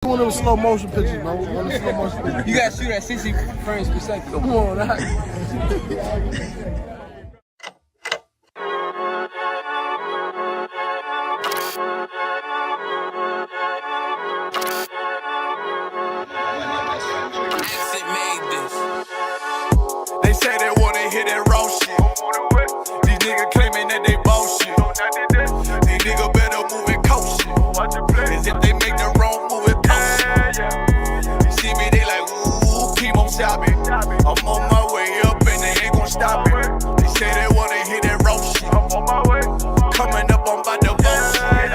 One of them slow motion pictures, bro. One of them slow motion pictures. You gotta shoot at 60 frames per second. Come on, that. They say they wanna hear that raw shit. These niggas claiming that they bullshit. These niggas better move and coach shit. As if they make the wrong move and post shit. You see me, they like, ooh, keep on shopping. I'm on my way up and they ain't gon' stop it. They say they wanna hear that raw shit. Coming up, I'm about to boast shit.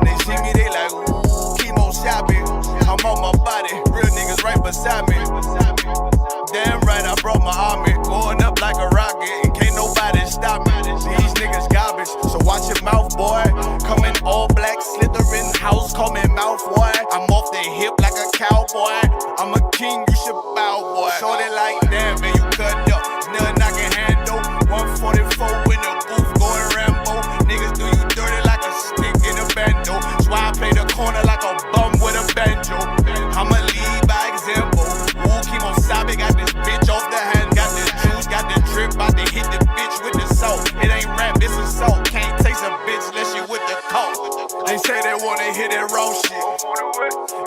They see me, they like, ooh, keep on shopping. I'm on my body, real niggas right beside me. Damn right, I brought my army, going up like a rocket, and can't nobody stop me. These niggas garbage, so watch your mouth, boy. Coming all black, slithering house, call me mouth, boy. I'm off the hip like a cowboy. I'm a king, you should bow, boy. Shorty like that, man, you cut up. Nothing I can handle. 144 in the booth, going Rambo. Niggas do you dirty like a stick in a bando. That's why I play the corner like a bum with a banjo. I'ma lead by example. Ooh, keep on sobbing, got this bitch off the hand, got the juice, got the drip, about to hit the bitch with the salt. It ain't rap, it's assault. Can't taste a bitch unless you with the coke. They say they wanna hear that raw shit.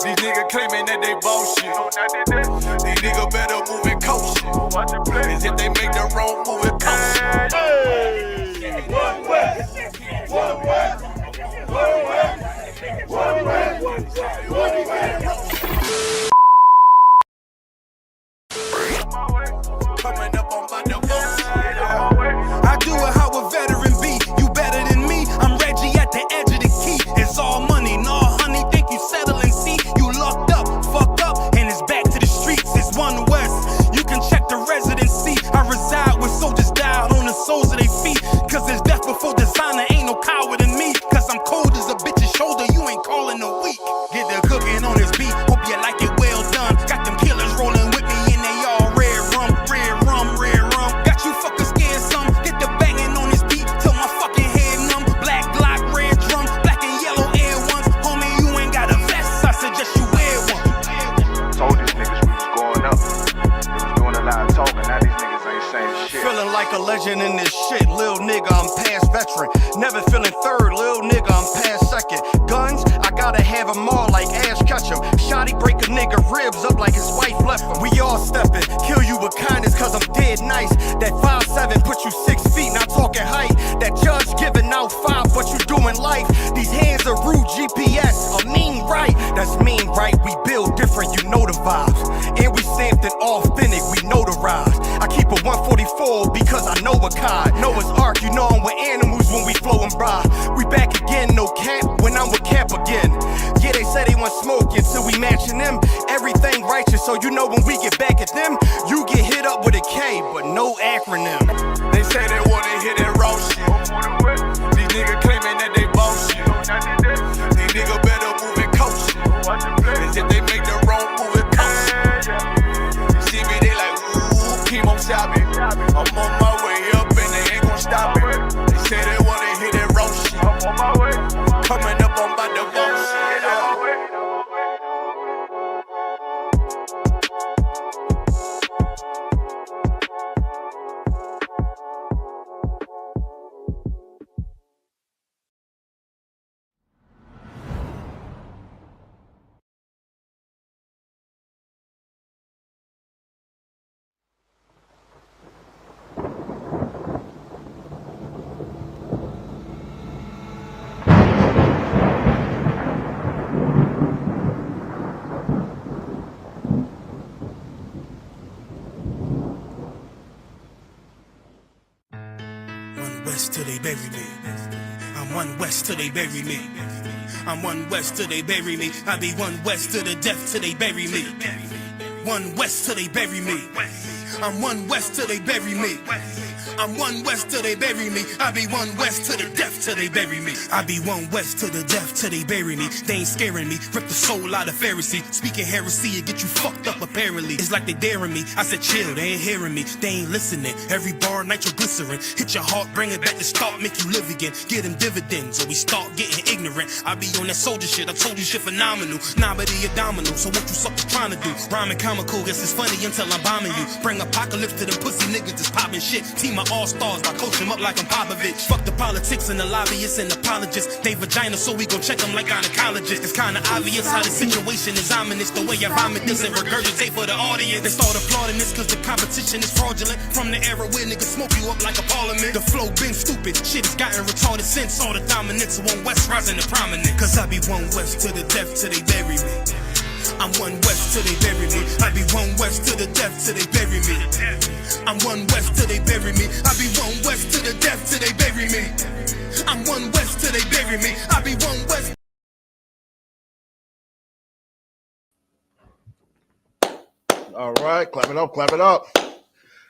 These niggas claiming that they bullshit. These niggas better move and coach shit. As if they make the wrong move and coach shit. Hey! One way, one way, one way, one way, one way. Coming up on my I do it how a veteran be. You better than me. I'm Reggie at the edge of the key. It's all money, no honey. Think you settling? See, you locked up, fucked up, and it's back to the streets. It's One West. You can check the residency. I reside with soldiers died on the soles of their feet. Cause there's death before designer. Ain't no coward in me. Cause I'm cold as a bitch's shoulder. You ain't calling a week. Get the cooking on this beat. Hope you like it well done. Got them killers rolling with me and they all red rum, red rum, red rum. Got you fuckers scared some. Get the banging on this beat till my fucking head numb. Black Glock, red drum, black and yellow Air Ones. Homie, you ain't got a vest. I suggest you wear one. Told these niggas we was going up. They was doing a lot of talking. Now these niggas ain't saying shit. Feeling like a legend in this shit. Lil nigga, I'm past veteran. Never feeling third. Lil nigga, I'm past second. Guns, I gotta have them all like Ash Ketchum. Shotty break a nigga ribs up like his wife left him. We all steppin', kill you with kindness cause I'm dead nice. That 5'7" put you 6 feet, not talking height. That judge giving out 5, but you doing life. These hands are rude GPS, a mean right. That's mean right, we build different, you know the vibes. And we stamped it authentic, we notarized. I keep a 144 because I know a cod. Noah's Ark, you know I'm with animals when we flowing by. We back again, no cap, when I'm with Cap again. Yeah, they say they want smoke until we matching them. Everything righteous, so you know when we get back at them, you get hit up with a K, but no acronym. They say they wanna hear that raw shit. These niggas claiming that they bullshit. These niggas better move and coach shit. As if they make the wrong move and coach shit. You see me, they like, ooh, keep on shopping. I'm on my way up and they ain't gon' stop it. They say they wanna hear that raw shit. Coming up, I'm about to boss shit. West till they bury me. I'm One West till they bury me. I'm One West till they bury me. I be One West to the death till they bury me. One West till they bury me. I'm One West till they bury me. I'm one west till they bury me. I be one west to the death till they bury me. I be one west to the death till they bury me. They ain't scaring me. Rip the soul out of Pharisee. Speaking heresy, it get you fucked up apparently. It's like they daring me. I said chill, they ain't hearing me. They ain't listening. Every bar nitroglycerin. Hit your heart, bring it back to start, make you live again. Get them dividends, or we start getting ignorant. I be on that soldier shit. I told you shit phenomenal. Nah, but he a domino. So what you suckers trying to do? Rhyming comical, guess it's funny until I'm bombing you. Bring apocalypse to them pussy niggas that's popping shit. Team of all-stars, I coach them up like I'm Popovich. Fuck the politics and the lobbyists and apologists. They vagina, so we gon' check them like gynecologists. It's kinda obvious how the situation is ominous. The way I vomit this and regurgitate for the audience. They start applauding this cause the competition is fraudulent. From the era where niggas smoke you up like a parliament. The flow been stupid, shit has gotten retarded since. All the dominance of one west rising to prominent. Cause I be one west to the death till they bury me. I'm one west till they bury me. I be one west to the death till they bury me. I'm one west till they bury me. I be one west to the death till they bury me. I'm one west till they bury me. I be one west. All right, clap it up, clap it up.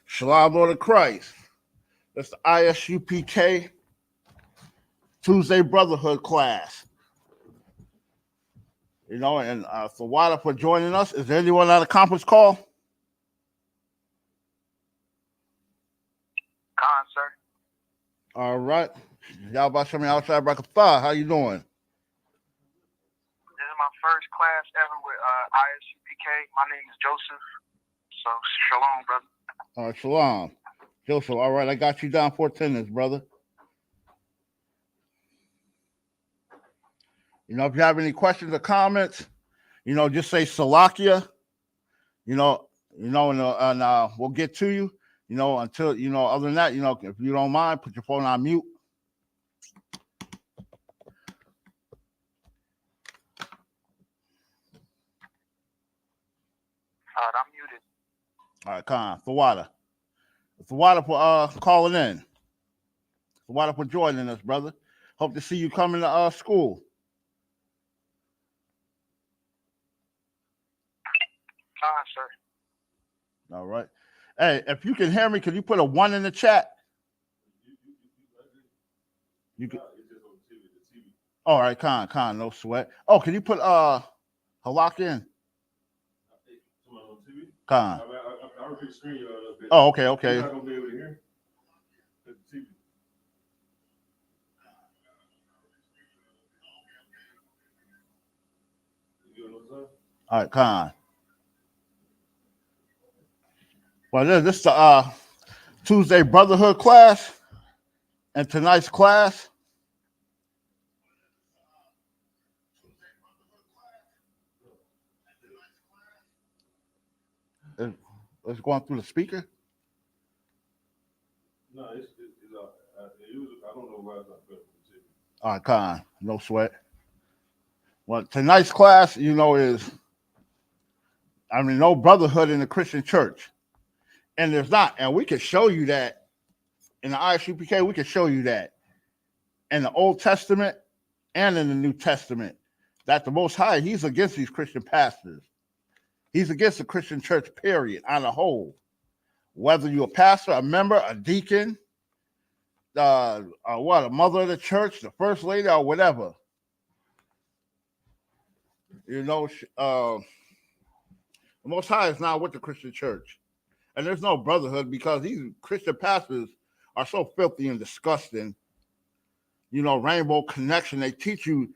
Shalom, Lord of Christ. That's the I.S.U.P.K. Tuesday Brotherhood class. You know, and for Wada for joining us. Is there anyone on the conference call? Khan, sir. All right. Y'all about to show me outside Brakatha. How you doing? This is my first class ever with I.S.U.P.K. My name is Joseph. So, shalom, brother. All right, shalom. Joseph, all right, I got you down for attendance, brother. You know, if you have any questions or comments, you know, just say Salakia, and we'll get to you, you know, until, you know, other than that, you know, if you don't mind, put your phone on mute. I'm muted. All right, Khan, Thawada for calling in. Thawada for joining us, brother. Hope to see you coming to school. Khan, sir. All right. Hey, if you can hear me, can you put a 1 in the chat? You can. All right, Khan, no sweat. Oh, can you put Halak in? Khan. Oh, okay. You're not gonna be able to hear the TV. All right, Khan. Well, this is the Tuesday Brotherhood class, and tonight's class is going through the speaker. No, I don't know why it's not better for the TV. All right, Khan, no sweat. Well, tonight's class, you know, no brotherhood in the Christian church. And there's not. And we can show you that in the I.S.U.P.K. We can show you that in the Old Testament and in the New Testament, that the Most High, he's against these Christian pastors. He's against the Christian church, period, on the whole. Whether you're a pastor, a member, a deacon, a mother of the church, the first lady, or whatever. You know, the Most High is not with the Christian church. And there's no brotherhood because these Christian pastors are so filthy and disgusting. You know, Rainbow Connection, they teach you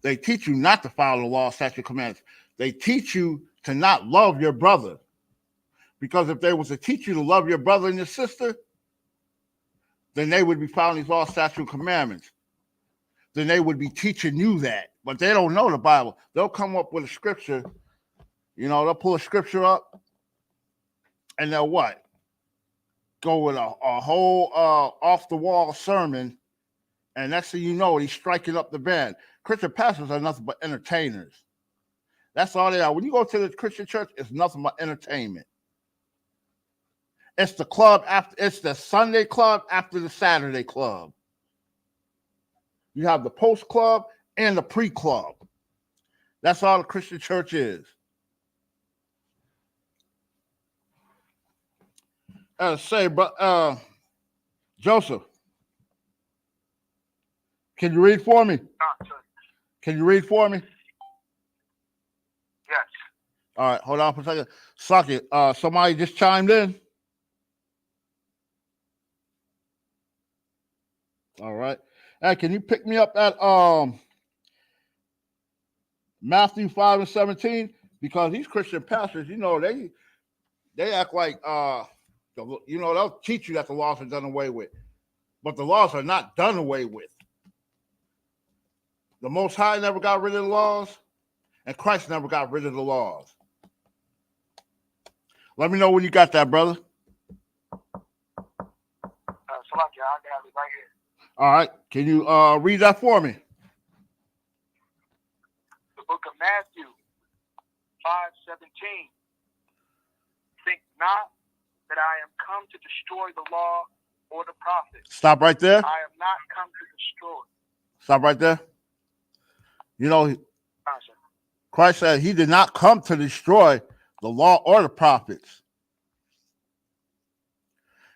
not to follow the law, statute, commands. They teach you to not love your brother. Because if they was to teach you to love your brother and your sister, then they would be following these law, statute, commandments. Then they would be teaching you that. But they don't know the Bible. They'll come up with a scripture, you know, they'll pull a scripture up, and they'll what? Go with a whole off-the-wall sermon, and next thing you know, he's striking up the band. Christian pastors are nothing but entertainers. That's all they are. When you go to the Christian church, it's nothing but entertainment. It's the club after, it's the Sunday club after the Saturday club. You have the post club and the pre-club. That's all the Christian church is. Say, but Joseph, can you read for me? Nah, sir. Can you read for me? Yes. All right, hold on for a second. Suck it. Somebody just chimed in. All right. Hey, can you pick me up at Matthew 5:17? Because these Christian pastors, you know, they act like they'll teach you that the laws are done away with, but the laws are not done away with. The Most High never got rid of the laws, and Christ never got rid of the laws. Let me know when you got that, brother. So like, I got it right here. All right. Can you read that for me? The book of Matthew 5:17. Think not that I am come to destroy the law or the prophets. Stop right there. I am not come to destroy. Stop right there. You know, Sir. Christ said he did not come to destroy the law or the prophets.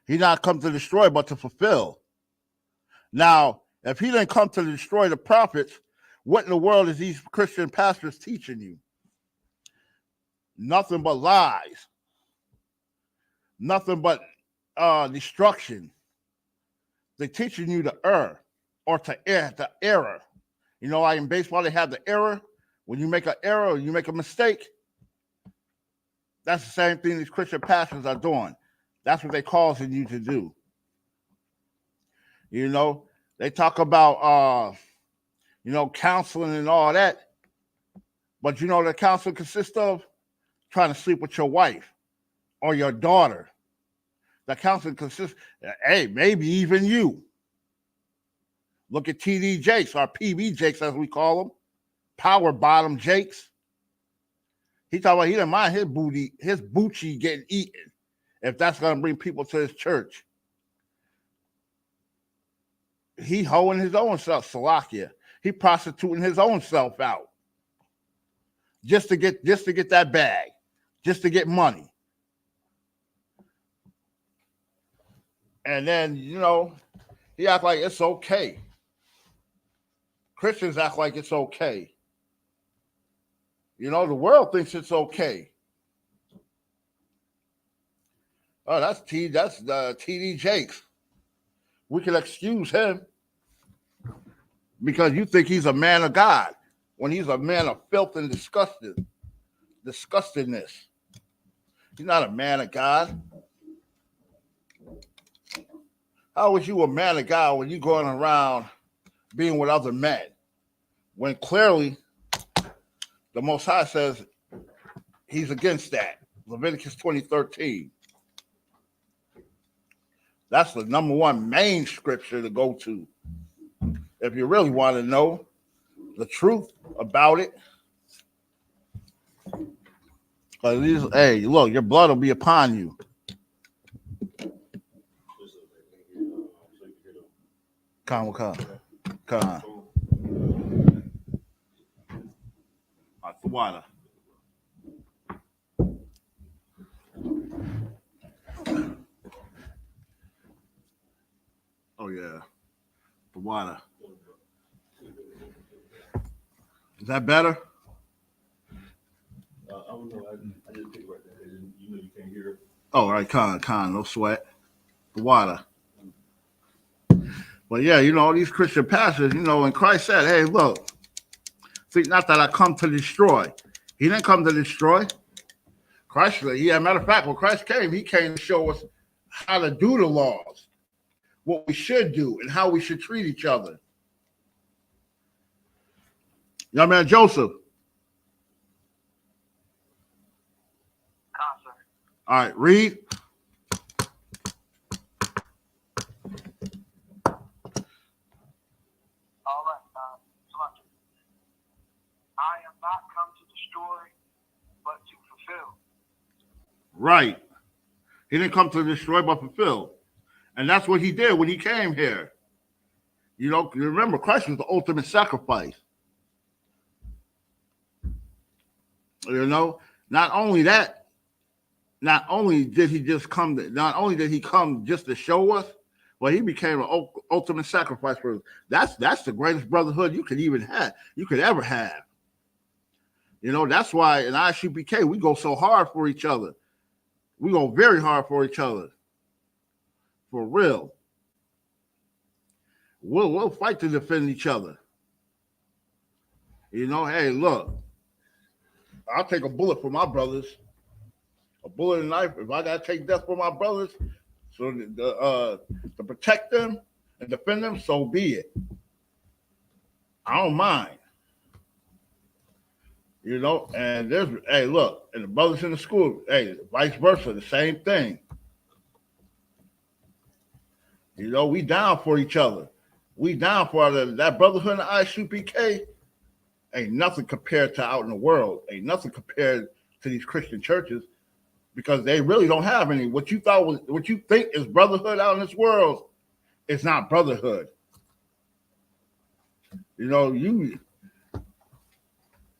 He did not come to destroy, but to fulfill. Now, if he didn't come to destroy the prophets, what in the world is these Christian pastors teaching you? Nothing but lies. Nothing but destruction. They're teaching you to err or to error. You know, like in baseball, they have the error. When you make an error or you make a mistake, that's the same thing these Christian pastors are doing. That's what they're causing you to do. You know, they talk about, counseling and all that. But you know what counseling consists of? Trying to sleep with your wife or your daughter. The counseling consists, hey, maybe even you. Look at TD Jakes, or PB Jakes as we call them. Power bottom Jakes. He talking about he didn't mind his boochie getting eaten if that's going to bring people to his church. He hoeing his own self, Salakia. He prostituting his own self out just to get that bag, just to get money. And then, you know, he act like it's okay. Christians act like it's okay. You know, the world thinks it's okay. Oh, that's TD Jakes. We can excuse him because you think he's a man of God when he's a man of filth and disgustingness. He's not a man of God. How is you a man of God when you're going around being with other men? When clearly the Most High says he's against that. Leviticus 20:13. That's the number one main scripture to go to if you really want to know the truth about it. Hey, look, your blood will be upon you. Come. The water. Oh yeah, the water. Is that better? I don't know. I didn't think about that. You know, you can't hear it. Oh, all right, con, no sweat. The water. But yeah, you know, these Christian pastors, you know, and Christ said, hey, look, think not that I come to destroy. He didn't come to destroy. Christ, matter of fact, when Christ came, he came to show us how to do the laws, what we should do, and how we should treat each other. Young man Joseph. All right, read. All right. I am not come to destroy, but to fulfill. Right. He didn't come to destroy, but fulfill. And that's what he did when he came here. You know, remember, Christ was the ultimate sacrifice. You know, not only did he come just to show us, Well, he became an ultimate sacrifice for us. That's the greatest brotherhood you could ever have. You know, that's why in I.S.U.P.K. we go so hard for each other. We go very hard for each other. For real. We'll fight to defend each other. You know, hey, look, I'll take a bullet for my brothers. A bullet and a knife. If I gotta take death for my brothers, so to protect them and defend them, so be it. I don't mind. You know, and hey, look, and the brothers in the school, hey, vice versa, the same thing. You know, we down for each other. We down for that brotherhood in the I.S.U.P.K. Ain't nothing compared to out in the world. Ain't nothing compared to these Christian churches because they really don't have any. What you think is brotherhood out in this world, it's not brotherhood. You know,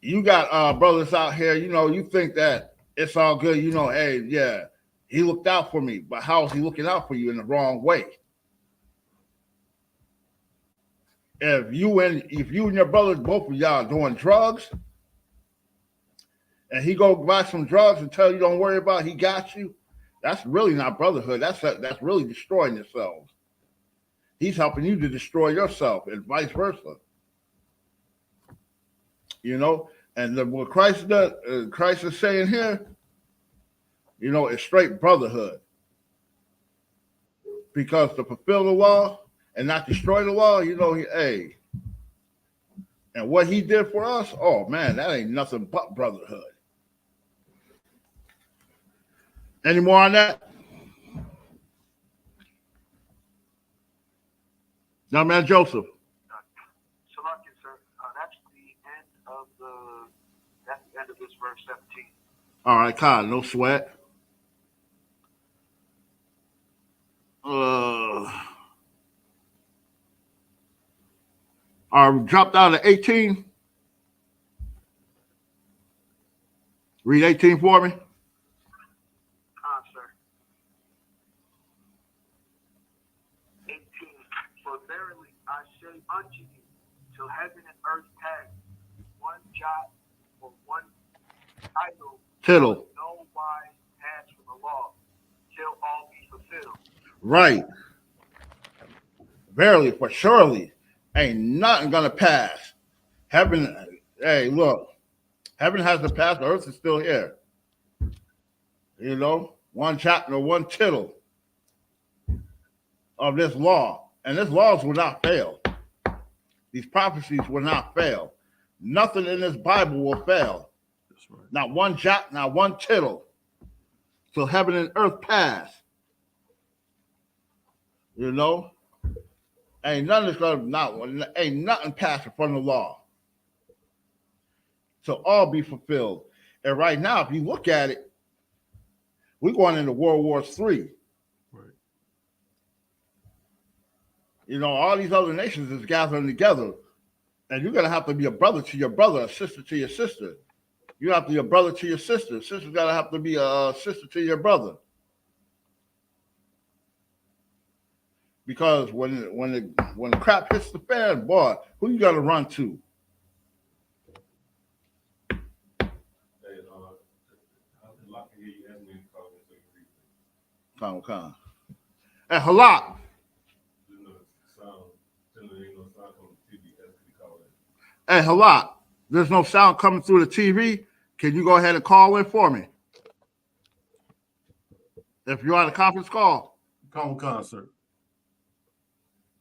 you got brothers out here, you know, you think that it's all good, you know, hey, yeah, he looked out for me, but how is he looking out for you in the wrong way? If you and your brothers, both of y'all doing drugs, and he go buy some drugs and tell you don't worry about it, he got you, that's really not brotherhood. That's really destroying yourselves. He's helping you to destroy yourself and vice versa. You know, and what Christ is saying here, you know, it's straight brotherhood. Because to fulfill the law and not destroy the law, you know, hey, and what he did for us, oh man, that ain't nothing but brotherhood. Any more on that? Young man Joseph. Salaki, sir. That's the end of this verse 17. All right, Kyle, no sweat. Drop down to 18. Read 18 for me. Sir. 18. For verily I say unto you, till heaven and earth pass, one jot or one tittle no wise pass from the law, till all be fulfilled. Right. Verily, for surely, ain't nothing gonna pass. Heaven, hey, look, heaven hasn't passed, the earth is still here. You know, one chapter, one tittle of this law. And this laws will not fail. These prophecies will not fail. Nothing in this Bible will fail. That's right. Not one jot, not one tittle. Till heaven and earth pass. You know? Ain't nothing passing from the law. So all be fulfilled. And right now, if you look at it, we're going into World War III. Right. You know, all these other nations is gathering together. And you're going to have to be a brother to your brother, a sister to your sister. You have to be a brother to your sister. Sister's got to have to be a sister to your brother. Because when the crap hits the fan, boy, who you got to run to? Come. Hey, Halak. Hey, Halak. There's no sound coming through the TV. Can you go ahead and call in for me? If you're on a conference call. Con, sir.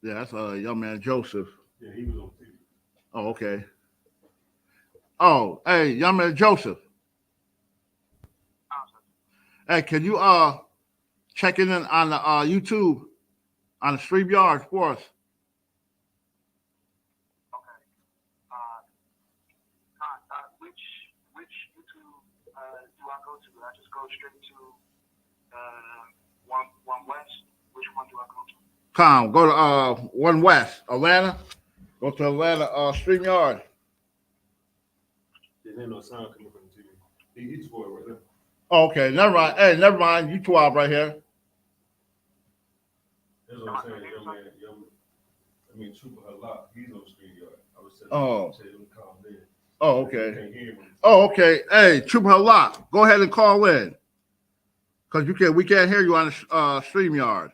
Yeah, that's young man Joseph. Yeah, he was on TV. Oh, okay. Oh, hey, young man Joseph. Hey, can you check in on the YouTube on the StreamYard for us? Okay. Which YouTube do I go to? I just go straight to One West. Which one do I go to? Go to One West, Atlanta. Go to Atlanta StreamYard. There ain't no sound coming from the TV. He's for it right now. Oh, okay, never mind. Hey, never mind. You two out right here. That's what I'm saying. I mean, Trooper Halak, he's on StreamYard. I was telling Oh. him to call in. Oh, You okay. can't hear him. Oh, okay. Hey, Trooper Halak, go ahead and call in. Because we can't hear you on the StreamYard.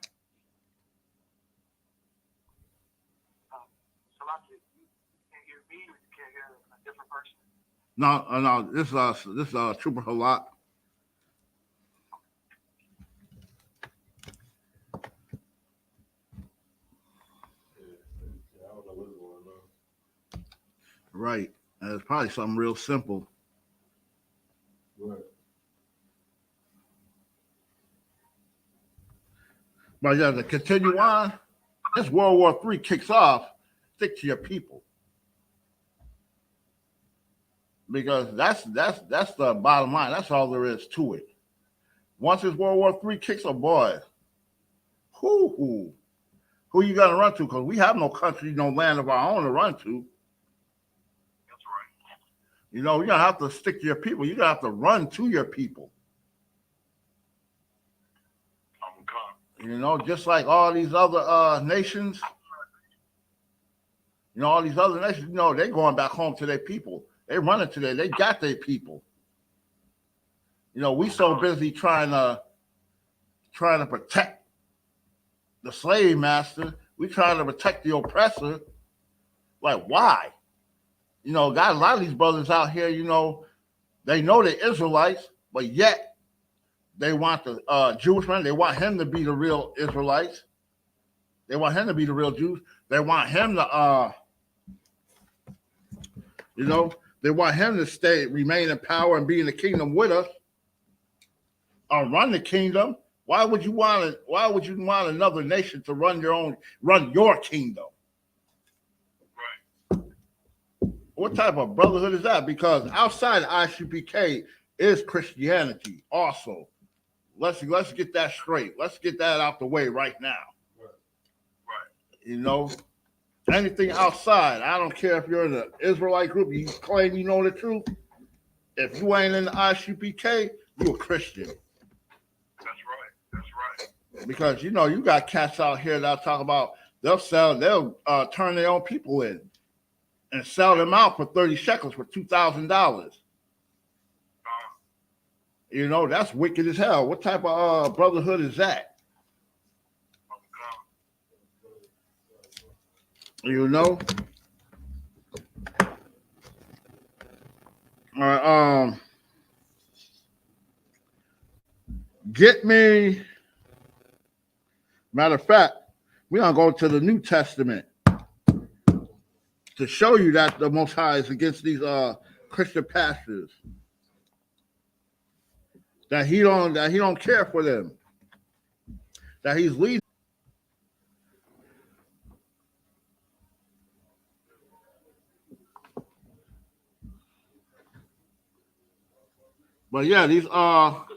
Salaki, you can't hear me or you can't hear a different person? No, this is Trooper Halak. Yeah, I don't know what's going on. Right. And it's probably something real simple. Right. But yeah, to continue on, this World War III kicks off, stick to your people. Because that's the bottom line. That's all there is to it. Once this World War III kicks off, boy, who you gonna run to? Because we have no country, no land of our own to run to. That's right. You know, you're gonna have to stick to your people. You're gonna have to run to your people. You know, just like all these other nations, you know, all these other nations, you know, they're going back home to their people. They running to they got their people. You know, we so busy trying to protect the slave master. We trying to protect the oppressor. Like, why? You know, got a lot of these brothers out here, you know, they know they're Israelites, but yet they want the Jewish man. They want him to be the real Israelites. They want him to be the real Jews. They want him to, you know, they want him to remain in power and be in the kingdom with us, or run the kingdom. Why would you want another nation to run your kingdom? Right. What type of brotherhood is that? Because outside I.S.U.P.K is Christianity also. Let's get that straight. Let's get that out the way right now. Right. You know, anything outside, I don't care if you're in the Israelite group, you claim you know the truth. If you ain't in the I.S.U.P.K, you're a Christian. That's right. That's right. Because, you know, you got cats out here that talk about they'll turn their own people in and sell them out for 30 shekels for $2,000. You know, that's wicked as hell. What type of brotherhood is that? You know? All right, get me. Matter of fact, we're gonna go to the New Testament to show you that the Most High is against these Christian pastors. That he don't care for them. That he's leading. But yeah, these Jeremiah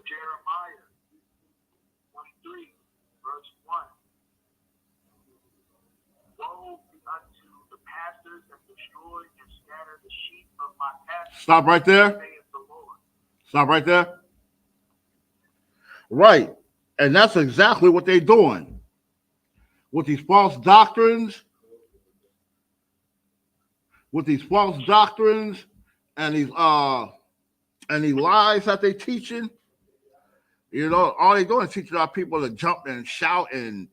23, verse 1. Woe be unto the pastors that destroy and scatter the sheep of my pasture. Stop right there. Saith the Lord. Stop right there. Right. And that's exactly what they're doing. With these false doctrines. And these lies that they're teaching. You know, all they're doing is teaching our people to jump and shout and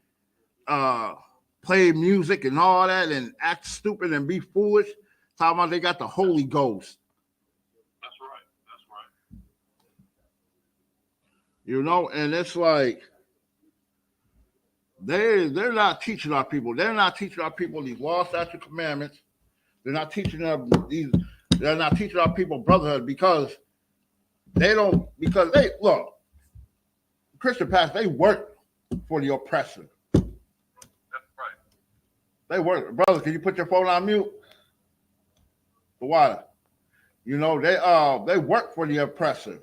play music and all that and act stupid and be foolish. Talking about they got the Holy Ghost. That's right. That's right. You know, and it's like they're not teaching our people. They're not teaching our people these law, statute, commandments. They're not teaching them these. They're not teaching our people brotherhood because they look. Christian pastors, they work for the oppressor. That's right. They work, brother. Can you put your phone on mute? The water. You know, they work for the oppressor.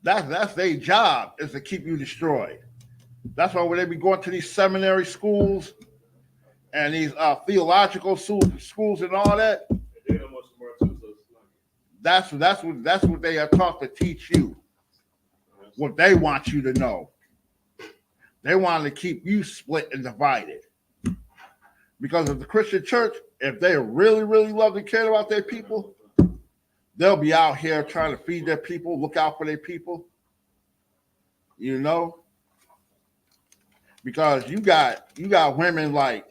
That's their job, is to keep you destroyed. That's why when they be going to these seminary schools and these theological schools and all that, that's what they are taught to teach you. What they want you to know. They wanted to keep you split and divided. Because of the Christian church, if they really, really love and care about their people, they'll be out here trying to feed their people, look out for their people. You know? Because you got women like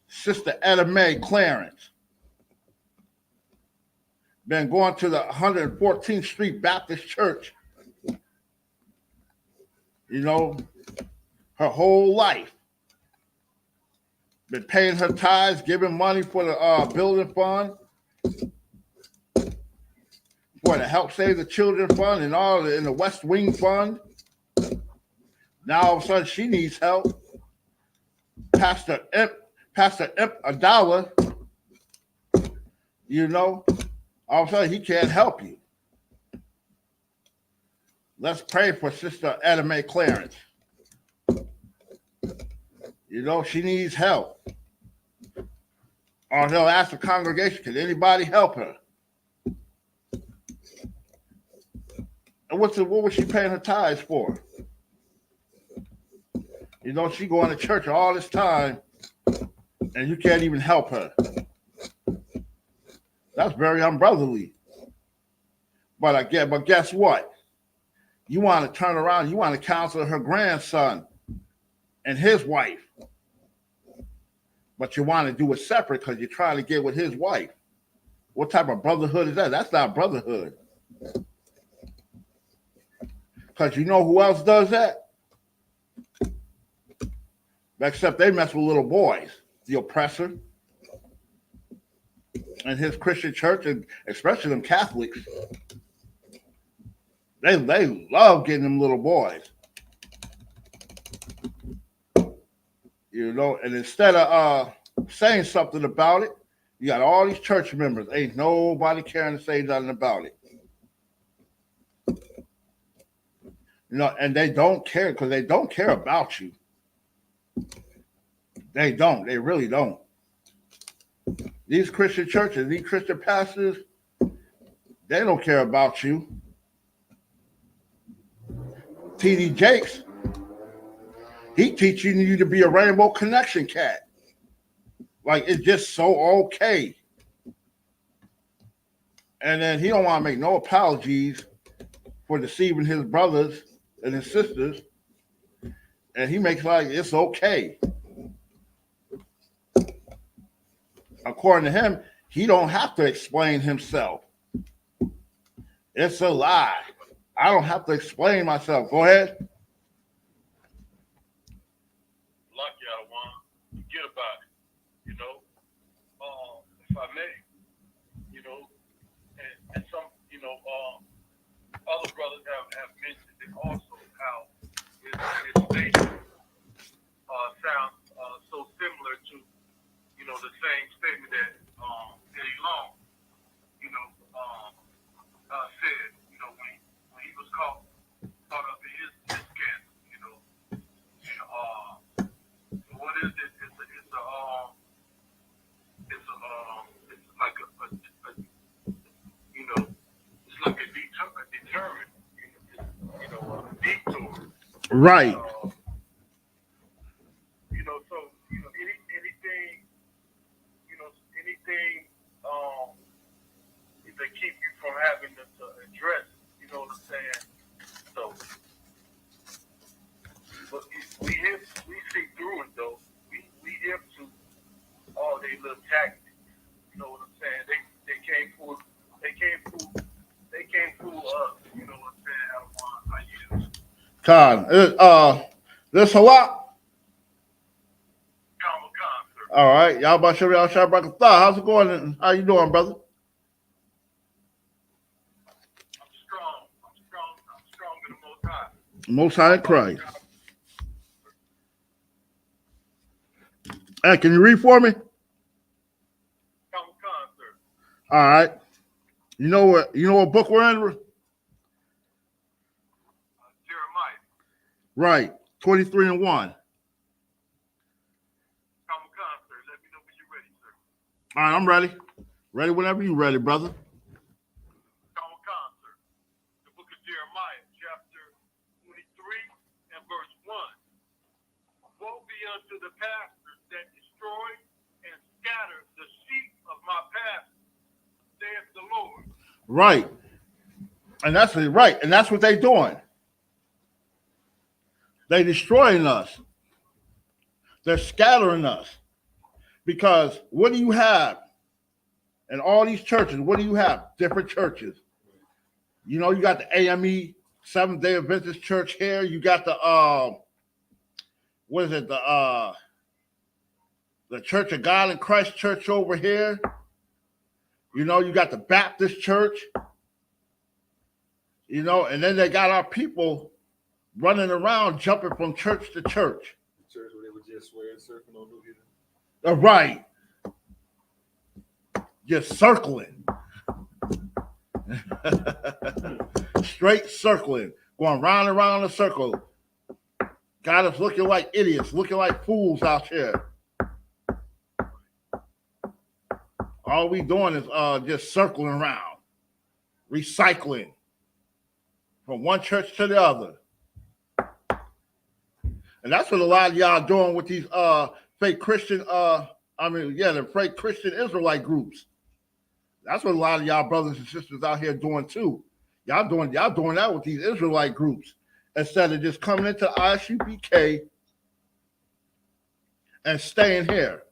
Sister Etta Mae Clarence, been going to the 114th Street Baptist Church, you know, her whole life. Been paying her tithes, giving money for the building fund, for the Help Save the Children fund, and all in the West Wing fund. Now all of a sudden she needs help. Pastor Imp $1, you know, all of a sudden he can't help you. Let's pray for Sister Etta Mae Clarence. You know, she needs help. Or they'll ask the congregation, can anybody help her? And what was she paying her tithes for? You know, she going to church all this time, and you can't even help her. That's very unbrotherly. But guess what? You want to turn around, you want to counsel her grandson and his wife. But you want to do it separate because you're trying to get with his wife. What type of brotherhood is that? That's not brotherhood. Because you know who else does that? Except they mess with little boys, the oppressor, and his Christian church, and especially them Catholics. They love getting them little boys. You know, and instead of saying something about it, you got all these church members. Ain't nobody caring to say nothing about it. You know, and they don't care because they don't care about you. They don't. They really don't. These Christian churches, these Christian pastors, they don't care about you. T.D. Jakes, he teaching you to be a Rainbow Connection cat. Like, it's just so okay. And then he don't want to make no apologies for deceiving his brothers and his sisters. And he makes like it's okay. According to him, he don't have to explain himself. It's a lie. I don't have to explain myself. Go ahead. Lucky I want. Forget about it. You know, if I may, you know, and some, you know, other brothers have mentioned it also how his statement sounds so similar to, you know, the same statement that Eddie Long, you know, said, you know, when he was caught up in his scandal, you know. What is it? It's like a you know, it's like a determined, you know, a detour. Right. You know, so you know, anything, you know, anything they keep you from having to address, you know what I'm saying? So, but we see through it though. We hip to all they little tactics. You know what I'm saying? They can't fool us. You know what I'm saying? Con, there's a lot. Common concert. All right, y'all about to y'all shot back a thought. How's it going? How you doing, brother? I'm strong in the Most High. Most High in Christ. Hey, can you read for me? Common concert. All right. You know what book we're in? Jeremiah. Right. 23 and 1. Common concert. Let me know when you're ready, sir. All right, I'm ready. Ready whenever you're ready, brother. Common concert. The book of Jeremiah, chapter 23 and verse 1. be unto the pastors that destroy and scatter the sheep of my pastors, saith the Lord. Right. And that's right. And that's what they're doing. They're destroying us. They're scattering us. Because what do you have? In all these churches, what do you have? Different churches. You know, you got the AME, Seventh-day Adventist Church here. You got the what is it? The Church of God in Christ Church over here. You know, you got the Baptist Church. You know, and then they got our people running around, jumping from church to church. The church where they would just swear and circle on New Year. Right. Just circling. Straight circling. Going round and round in a circle. Got us looking like idiots, looking like fools out here. All we doing is just circling around, recycling from one church to the other. And that's what a lot of y'all doing with these fake Christian, the fake Christian Israelite groups. That's what a lot of y'all brothers and sisters out here doing too. Y'all doing that with these Israelite groups instead of just coming into I.S.U.P.K. and staying here.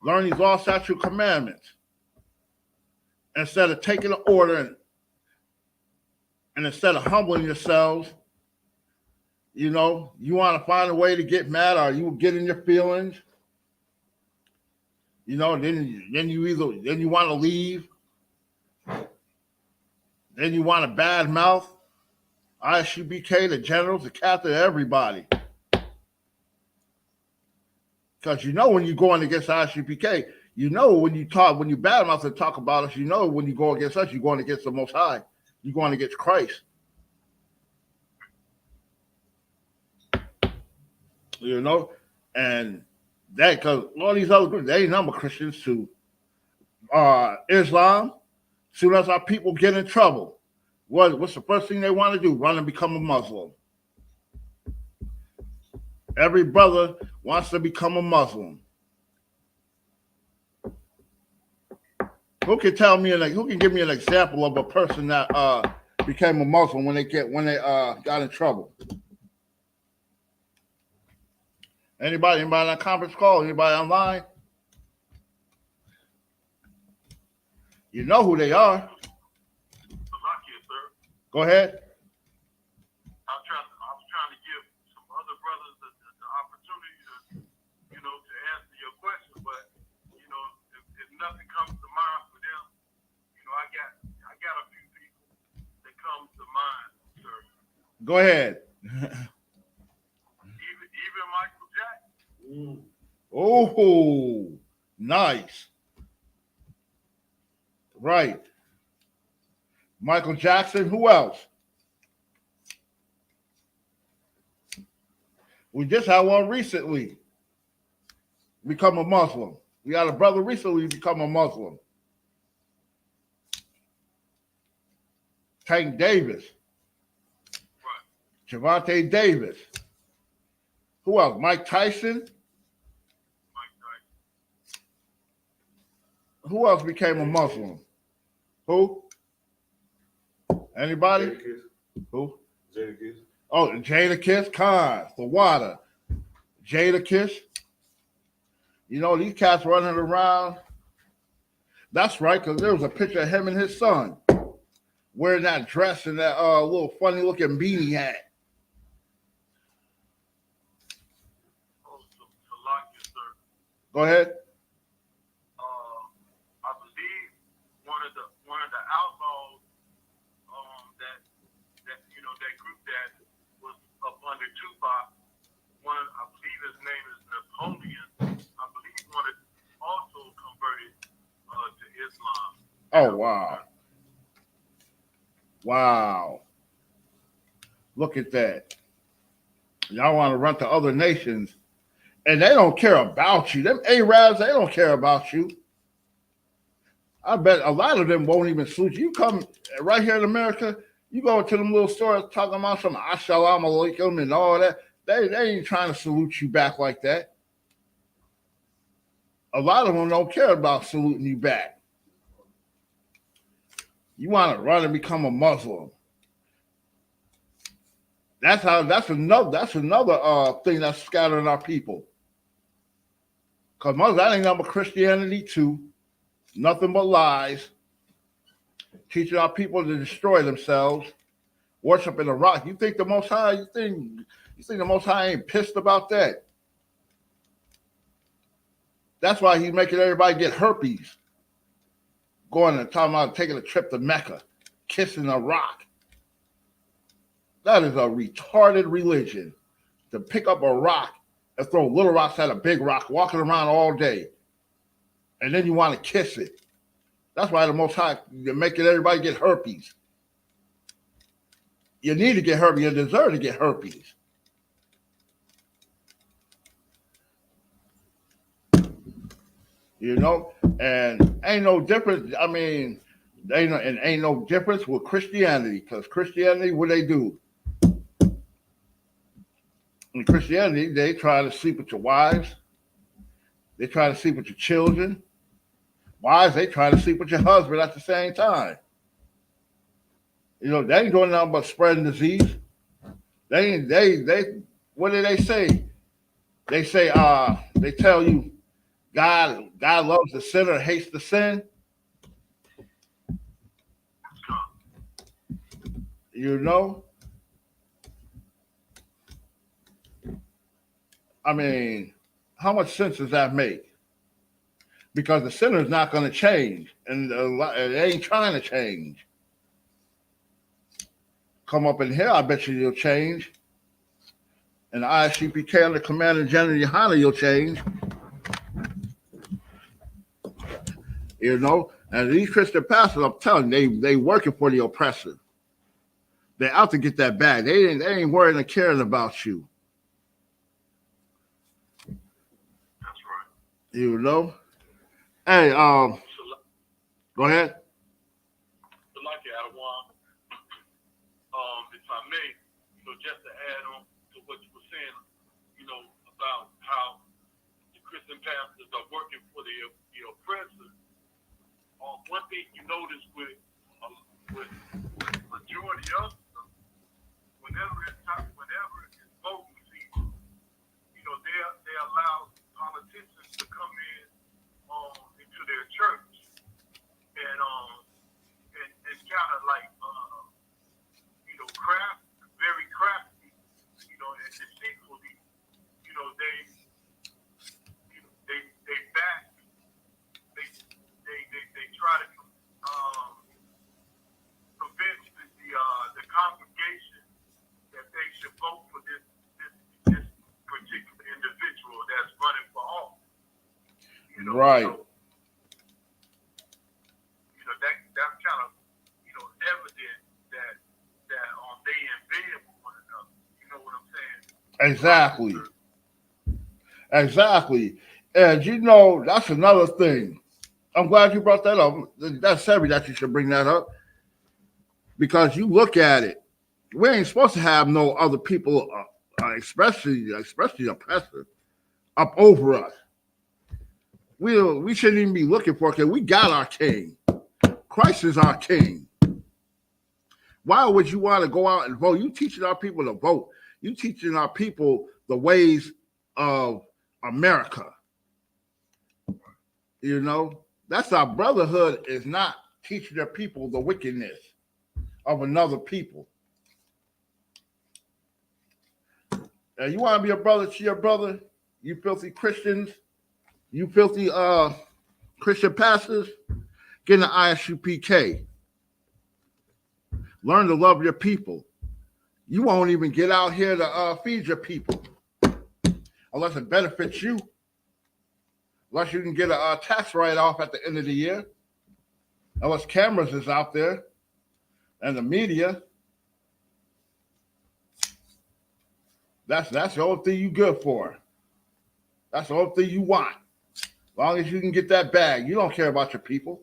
Learn these all statute commandments instead of taking the order and instead of humbling yourselves. You know, you want to find a way to get mad, or you get in your feelings. You know, then you want to leave. Then you want to bad mouth I.S.U.P.K, the generals, the captain, everybody. Because you know when you're going against I.S.U.P.K, you know when you bad mouth and talk about us, you know when you go against us, you're going against the Most High. You're going against Christ. You know, and that because all these other groups, they ain't number Christians to Islam. As soon as our people get in trouble, what's the first thing they want to do? Run and become a Muslim. Every brother wants to become a Muslim. Who can give me an example of a person that became a Muslim when they got in trouble? Anybody on that conference call? Anybody online? You know who they are. Salakia, sir. Go ahead. I was trying to give some other brothers the opportunity to answer your question, but if nothing comes to mind for them, I got a few people that come to mind, sir. Go ahead. Even Michael Jackson. Oh, nice. Right. Michael Jackson. Who else? We just had one recently become a Muslim. We had a brother recently become a Muslim. Tank Davis. Right. Javante Davis. Who else? Mike Tyson. Who else became a Muslim? Who? Anybody? Jadakiss. Who? Jadakiss. Oh, Jadakiss, Khan, the water. Jadakiss. You know, these cats running around. That's right, because there was a picture of him and his son wearing that dress and that little funny looking beanie hat. Go ahead. I believe one of the outlaws that group that was up under Tupac. I believe his name is Napoleon. I believe one also converted to Islam. Oh wow! Wow! Look at that. Y'all want to run to other nations. And they don't care about you. Them Arabs, they don't care about you. I bet a lot of them won't even salute you. You come right here in America, you go to them little stores talking about some SHALAM and all that. they ain't trying to salute you back like that. A lot of them don't care about saluting you back. You want to run and become a Muslim. That's another thing that's scattering our people. Because Muslim, that ain't nothing but Christianity too. Nothing but lies. Teaching our people to destroy themselves. Worshiping a rock. You think the Most High, you think the Most High ain't pissed about that? That's why he's making everybody get herpes. Going and talking about taking a trip to Mecca, kissing a rock. That is a retarded religion. To pick up a rock and throw little rocks at a big rock, walking around all day, and then you want to kiss it. That's why the Most High, you're making everybody get herpes. You need to get herpes. You deserve to get herpes. You know, and ain't no difference. I mean, ain't no difference with Christianity, because Christianity, what they do? In Christianity, they try to sleep with your wives. They try to sleep with your children. Wives, they try to sleep with your husband at the same time. You know, they ain't doing nothing but spreading disease. They what do they say? They say, they tell you God loves the sinner, hates the sin. You know? I mean, how much sense does that make? Because the sinner is not going to change, and they ain't trying to change. Come up in here, I bet you'll change. And the I.S.U.P.K under Commander General YAHANNA, you'll change. You know, and these Christian pastors, I'm telling you, they working for the oppressor. They're out to get that bag. They ain't worrying and caring about you. That's right. You know? Hey, go ahead. Like Adawan, if I may, just to add on to what you were saying, about how the Christian pastors are working for the oppressor. One thing you notice with majority of them, whenever it's voting season, they allow politicians to come in into their church and kind of like very crafty, and deceitfully, they back. They try to convince the congregation that they should vote for this particular individual that's running for office. Right. That's kind of evident that they in bed with one another. You know what I'm saying? Exactly. And that's another thing. I'm glad you brought that up. That's heavy that you should bring that up. Because you look at it, we ain't supposed to have no other people, especially the oppressor, up over us. We shouldn't even be looking for it, because we got our king. Christ is our king. Why would you want to go out and vote? You teaching our people to vote. You teaching our people the ways of America. That's our brotherhood, is not teaching their people the wickedness of another people. And you want to be a brother to your brother, you filthy Christians, you filthy Christian pastors, get an I.S.U.P.K. Learn to love your people. You won't even get out here to feed your people unless it benefits you. Unless you can get a tax write-off at the end of the year. Unless cameras is out there and the media. That's the only thing you good for. That's the only thing you want. As long as you can get that bag, you don't care about your people.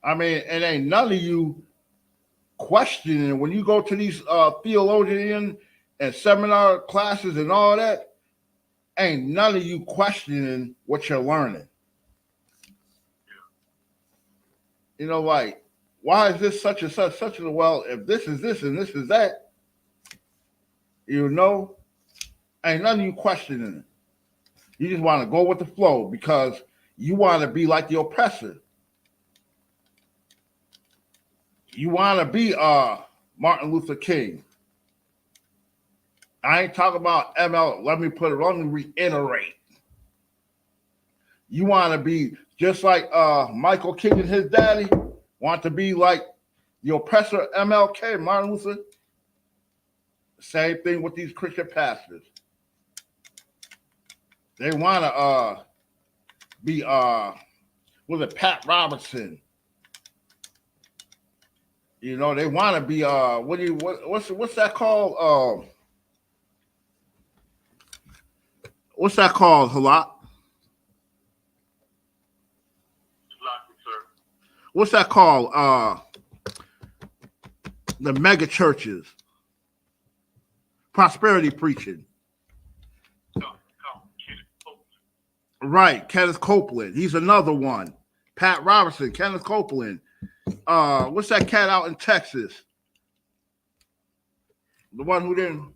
I mean, it ain't none of you questioning when you go to these theologian and seminar classes and all that. Ain't none of you questioning what you're learning. You know, like, why is this such and such, such and well, if this is this and this is that, you know, ain't none of you questioning it. You just want to go with the flow because you want to be like the oppressor. You want to be Martin Luther King. I ain't talking about ML. Let me reiterate. You want to be just like Michael King and his daddy. Want to be like the oppressor MLK, Martin Luther. Same thing with these Christian pastors. They want to be was it Pat Robertson? You know, they want to be what's that called? What's that called, Halak? What's that called? The mega churches. Prosperity preaching. Right, Kenneth Copeland. He's another one. Pat Robertson, Kenneth Copeland. What's that cat out in Texas? The one who didn't.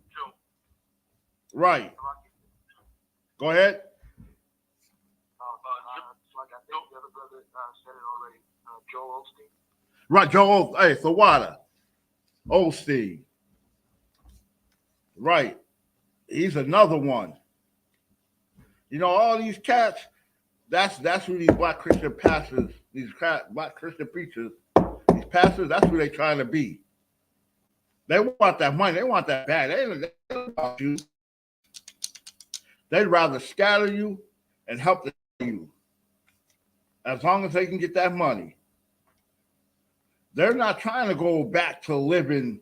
Right. Go ahead. Like I think the other brother said it already. Joel Osteen. Right, Joel. Hey, Thawada. Osteen. Right. He's another one. You know, all these cats, that's who these black Christian pastors, these black Christian preachers, these pastors, that's who they trying to be. They want that money. They want that bag. They don't want you. They'd rather scatter you and help you as long as they can get that money. They're not trying to go back to living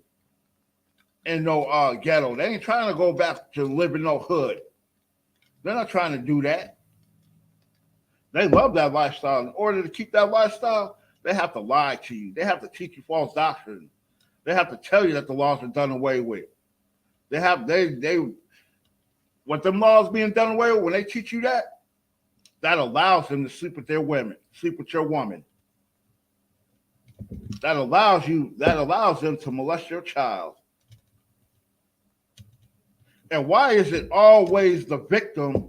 in no ghetto. They ain't trying to go back to live in no hood. They're not trying to do that. They love that lifestyle. In order to keep that lifestyle, they have to lie to you. They have to teach you false doctrine. They have to tell you that the laws are done away with. They with them laws being done away with, when they teach you that, that allows them to sleep with their women, sleep with your woman. That allows them to molest your child. And why is it always the victim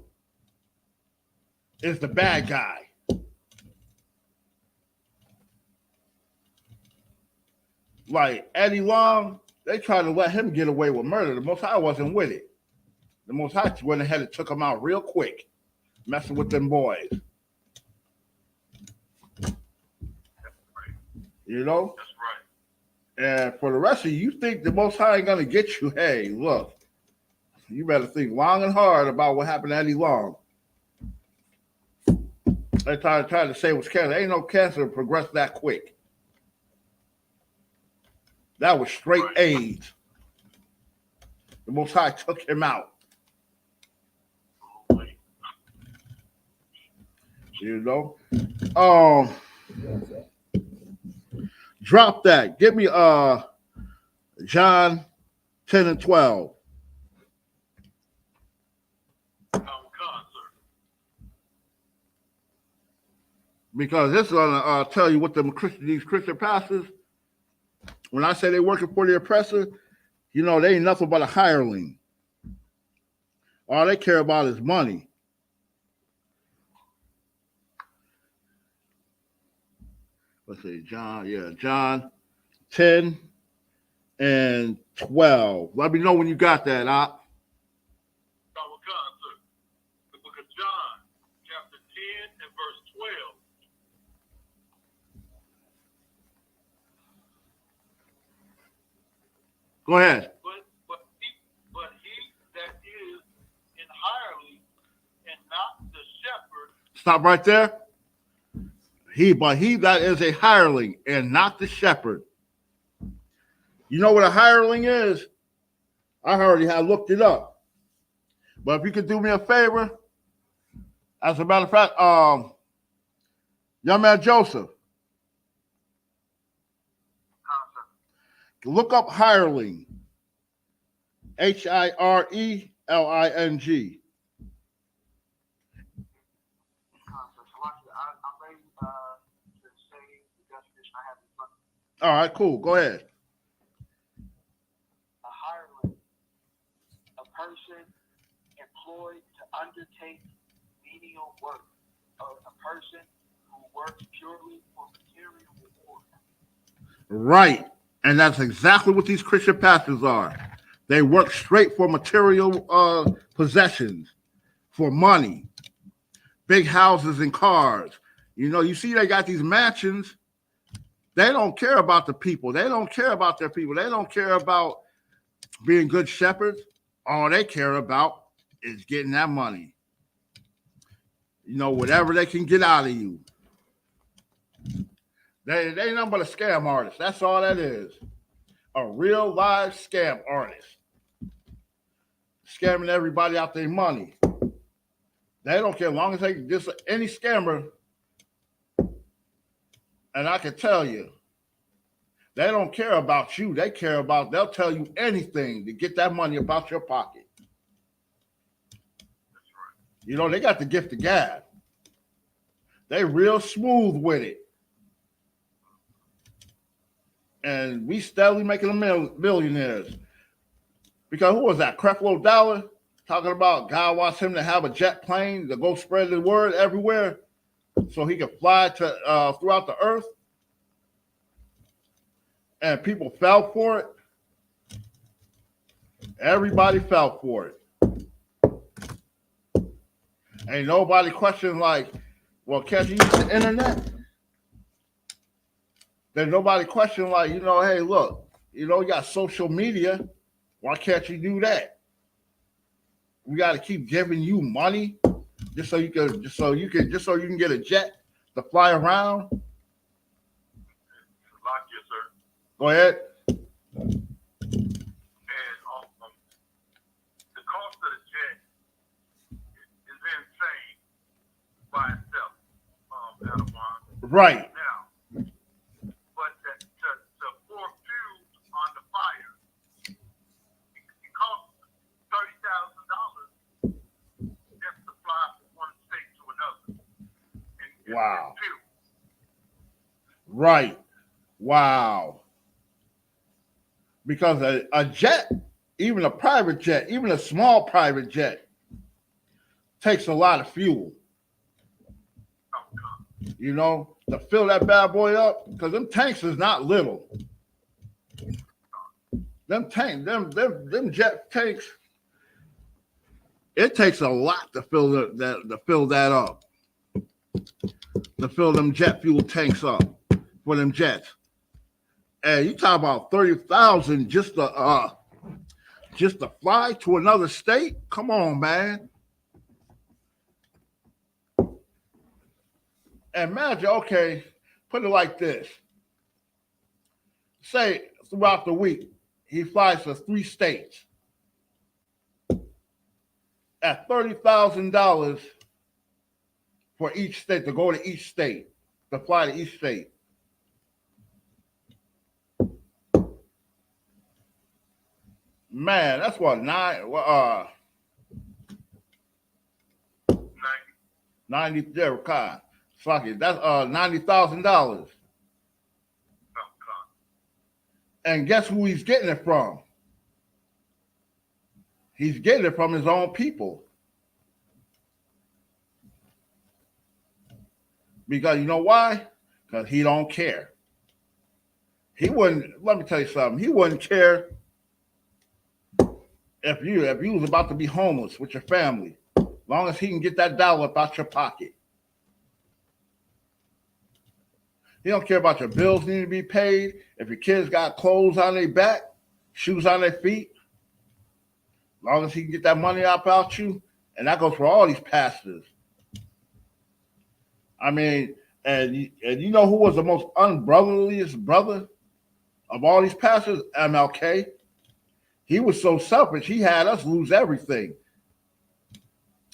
is the bad guy? Like Eddie Long, they tried to let him get away with murder. The Most High wasn't with it. The Most High went ahead and took him out real quick, messing with them boys. You know? That's right. And for the rest of you think the Most High ain't going to get you, hey, look, you better think long and hard about what happened to Eddie Long. They tried to say it was cancer. Ain't no cancer progressed that quick. That was straight AIDS. The Most High took him out. You know? Drop that. Give me John 10 and 12. Because this is gonna tell you what these Christian pastors, when I say they're working for the oppressor, you know, they ain't nothing but a hireling. All they care about is money. Let's see, John 10 and 12. Let me know when you got that, Op. The book of John, chapter 10 and verse 12. Go ahead. But he that is an hireling and not the shepherd. Stop right there. But he that is a hireling and not the shepherd. You know what a hireling is? I already have looked it up. But if you could do me a favor, as a matter of fact, young man Joseph, Look up hireling. HIRELING. So, Salaki, I'm ready to say the definition I have in front of me. All right, cool. Go ahead. A hireling, a person employed to undertake menial work, a person who works purely for material reward. Right. And that's exactly what these Christian pastors are. They work straight for material possessions, for money, big houses and cars. You know, you see they got these mansions. They don't care about the people. They don't care about their people. They don't care about being good shepherds. All they care about is getting that money. You know, whatever they can get out of you. They ain't nothing but a scam artist. That's all that is. A real live scam artist. Scamming everybody out their money. They don't care as long as they just any scammer. And I can tell you, they don't care about you. They care about, they'll tell you anything to get that money about your pocket. You know, they got the gift of gab. They real smooth with it. And we steadily making them millionaires. Because who was that? Creflo Dollar talking about God wants him to have a jet plane to go spread the word everywhere so he can fly to throughout the earth. And people fell for it. Everybody fell for it. Ain't nobody questioning like, well, can't you use the internet? There's nobody questioning like, you know, hey, look, you know, you got social media. Why can't you do that? We got to keep giving you money just so you can get a jet to fly around. Yes, sir. Go ahead. And the cost of the jet is insane by itself, Padawan. Right. Now, but to pour fuel on the fire, it costs $30,000 just to fly from one state to another. And Wow. fuel. Right. Wow. Because a jet, even a private jet, even a small private jet, takes a lot of fuel. You know, to fill that bad boy up, because them tanks is not little. Them jet tanks, it takes a lot to fill that up. To fill them jet fuel tanks up for them jets. And you talk about 30,000 just to fly to another state? Come on, man. And imagine, okay, put it like this. Say throughout the week, he flies to 3 states at $30,000 for each state, to go to each state, to fly to each state. Man, that's what 90 there, Kai. Fuck it. That's $90,000. And guess who he's getting it from? He's getting it from his own people. Because you know why? Because he don't care. He wouldn't, let me tell you something, he wouldn't care if you was about to be homeless with your family, as long as he can get that dollar up out your pocket. He don't care about your bills needing to be paid, if your kids got clothes on their back, shoes on their feet. As long as he can get that money up out you, and that goes for all these pastors. I mean, and you know who was the most unbrotherliest brother of all these pastors? MLK. He was so selfish, he had us lose everything.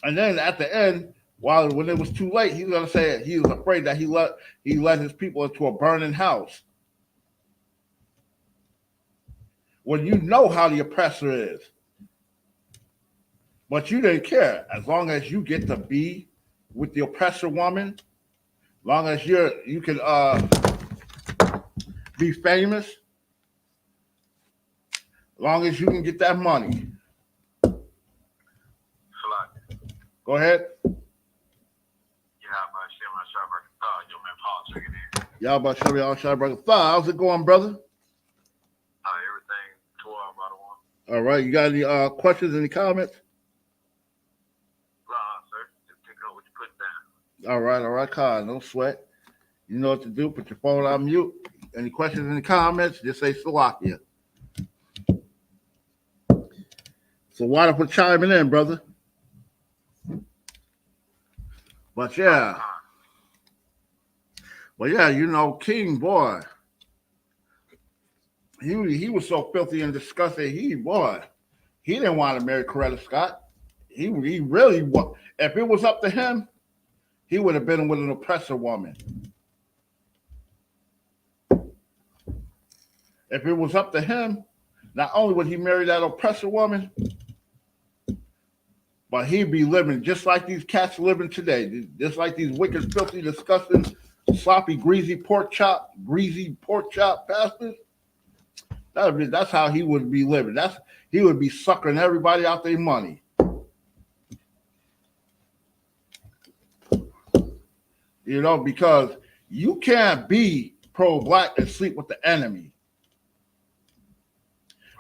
And then at the end, when it was too late, he was going to say he was afraid that he led his people into a burning house. when you know how the oppressor is. But you didn't care. As long as you get to be with the oppressor woman, as long as you can be famous, as long as you can get that money. Go ahead. Y'all about to show me all shot brother. How's it going, brother? Everything 12 by the one. All right. You got any questions, any comments? Sir. Just pick up what you put down. All right, Kyle. No sweat. You know what to do. Put your phone on mute. Any questions, any comments? Just say Salakia. So why don't you chiming in, brother? But yeah. But yeah, you know, King, boy, he was so filthy and disgusting. He didn't want to marry Coretta Scott. He really was. If it was up to him, he would have been with an oppressor woman. If it was up to him, not only would he marry that oppressor woman, but he'd be living just like these cats living today, just like these wicked, filthy, disgusting, sloppy, greasy pork chop pastors. That's how he would be living. He would be suckering everybody out their money. You know, because you can't be pro-black and sleep with the enemy.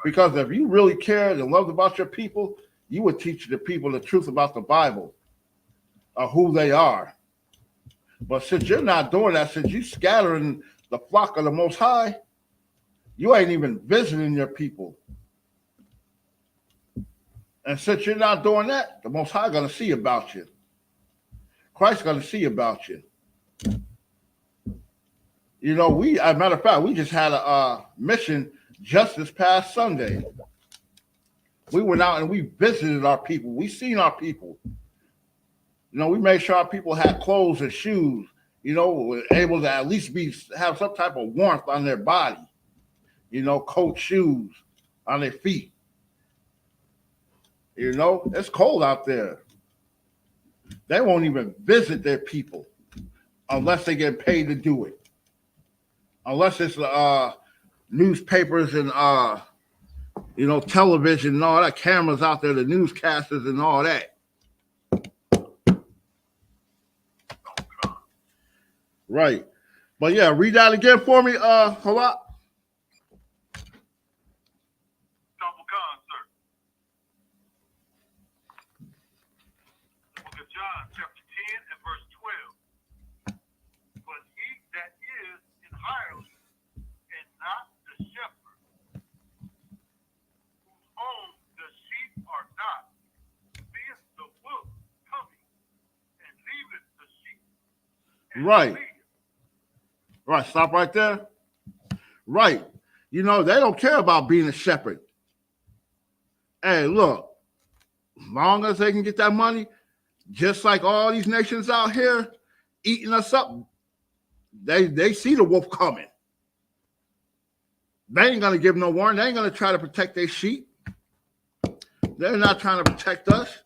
Because if you really cared and loved about your people, you would teach the people the truth about the Bible, of who they are. But since you're not doing that, since you're scattering the flock of the Most High, you ain't even visiting your people. And since you're not doing that, the Most High going to see about you. Christ's going to see about you. You know, as a matter of fact, we just had a mission just this past Sunday. We went out and we visited our people. We seen our people. You know, we made sure our people had clothes and shoes, you know, were able to at least have some type of warmth on their body. You know, coat, shoes on their feet. You know, it's cold out there. They won't even visit their people unless they get paid to do it. Unless it's newspapers and you know, television and all that, cameras out there, the newscasters and all that. Right. But yeah, read that again for me, Halak. Double con, sir. The book of John, chapter 10 and verse 12. But he that is an hireling and not the shepherd, whose own the sheep are not, seeth the wolf coming and leaveth the sheep. Right. Right. Stop right there. Right. You know, they don't care about being a shepherd. Hey, look, as long as they can get that money, just like all these nations out here eating us up, they see the wolf coming. They ain't going to give no warning. They ain't going to try to protect their sheep. They're not trying to protect us.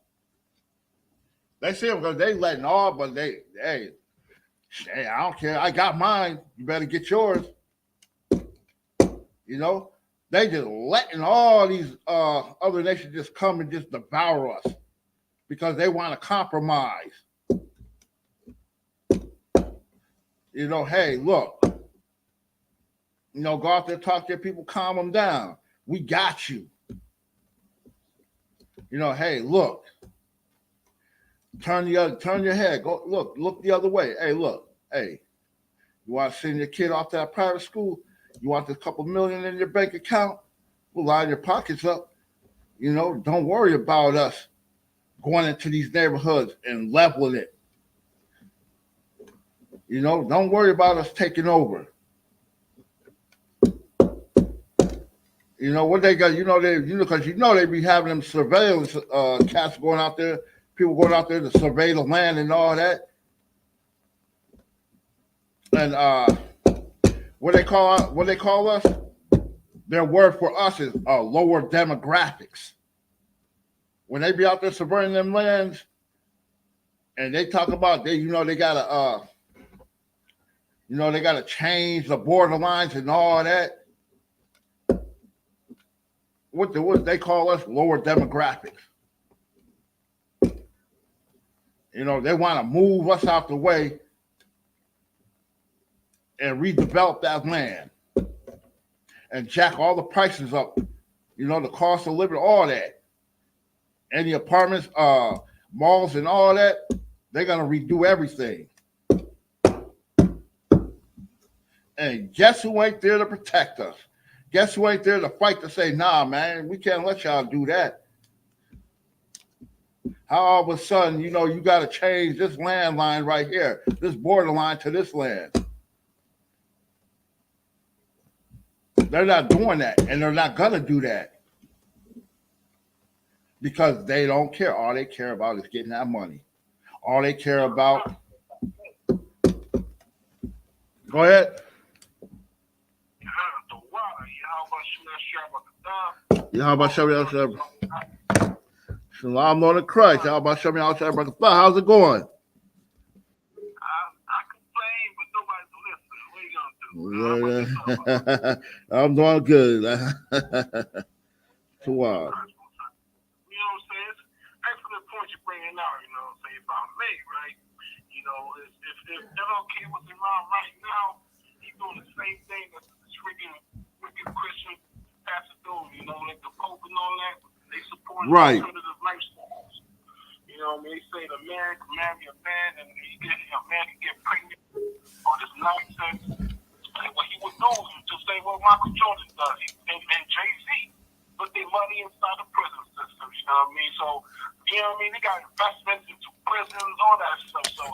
They see them because they letting all, but hey, I don't care. I got mine. You better get yours. You know, they just letting all these other nations just come and just devour us because they want to compromise. You know, hey, look. You know, go out there, talk to your people, calm them down. We got you. You know, hey, look. Turn your head. Go look the other way. Hey, look. Hey, you want to send your kid off to that private school? You want a couple million in your bank account? We'll line your pockets up. You know, don't worry about us going into these neighborhoods and leveling it. You know, don't worry about us taking over. You know what they got? Because they be having them surveillance cats going out there. People going out there to survey the land and all that. And what they call us? their word for us is lower demographics. When they be out there subverting them lands, and they talk about they gotta they gotta change the borderlines and all that. What they call us lower demographics. They want to move us out the way and redevelop that land and jack all the prices up. The cost of living, all that. Any apartments, malls, and all that, they're gonna redo everything. And guess who ain't there to protect us? Guess who ain't there to fight to say, nah, man, we can't let y'all do that. How all of a sudden, you got to change this landline right here, this borderline to this land. They're not doing that, and they're not going to do that because they don't care. All they care about is getting that money. All they care about. Go ahead. Shalom on the Christ. How about Shem Yahweh Brother? How's it going? I complain, but nobody's listening. What are you gonna do? I'm doing good. So, You know what I'm saying? It's excellent point you're bringing out, about me, right? If MLK was around right now, he's doing the same thing that this freaking wicked Christian pastor doing, like the Pope and all that. They support alternative lifestyles. They say the man can marry a man and a man can get pregnant or this nonsense. And what he would do is just say what Michael Jordan does and Jay-Z. Put their money inside the prison system, you know what I mean? So, they got investments into prisons, all that stuff. So,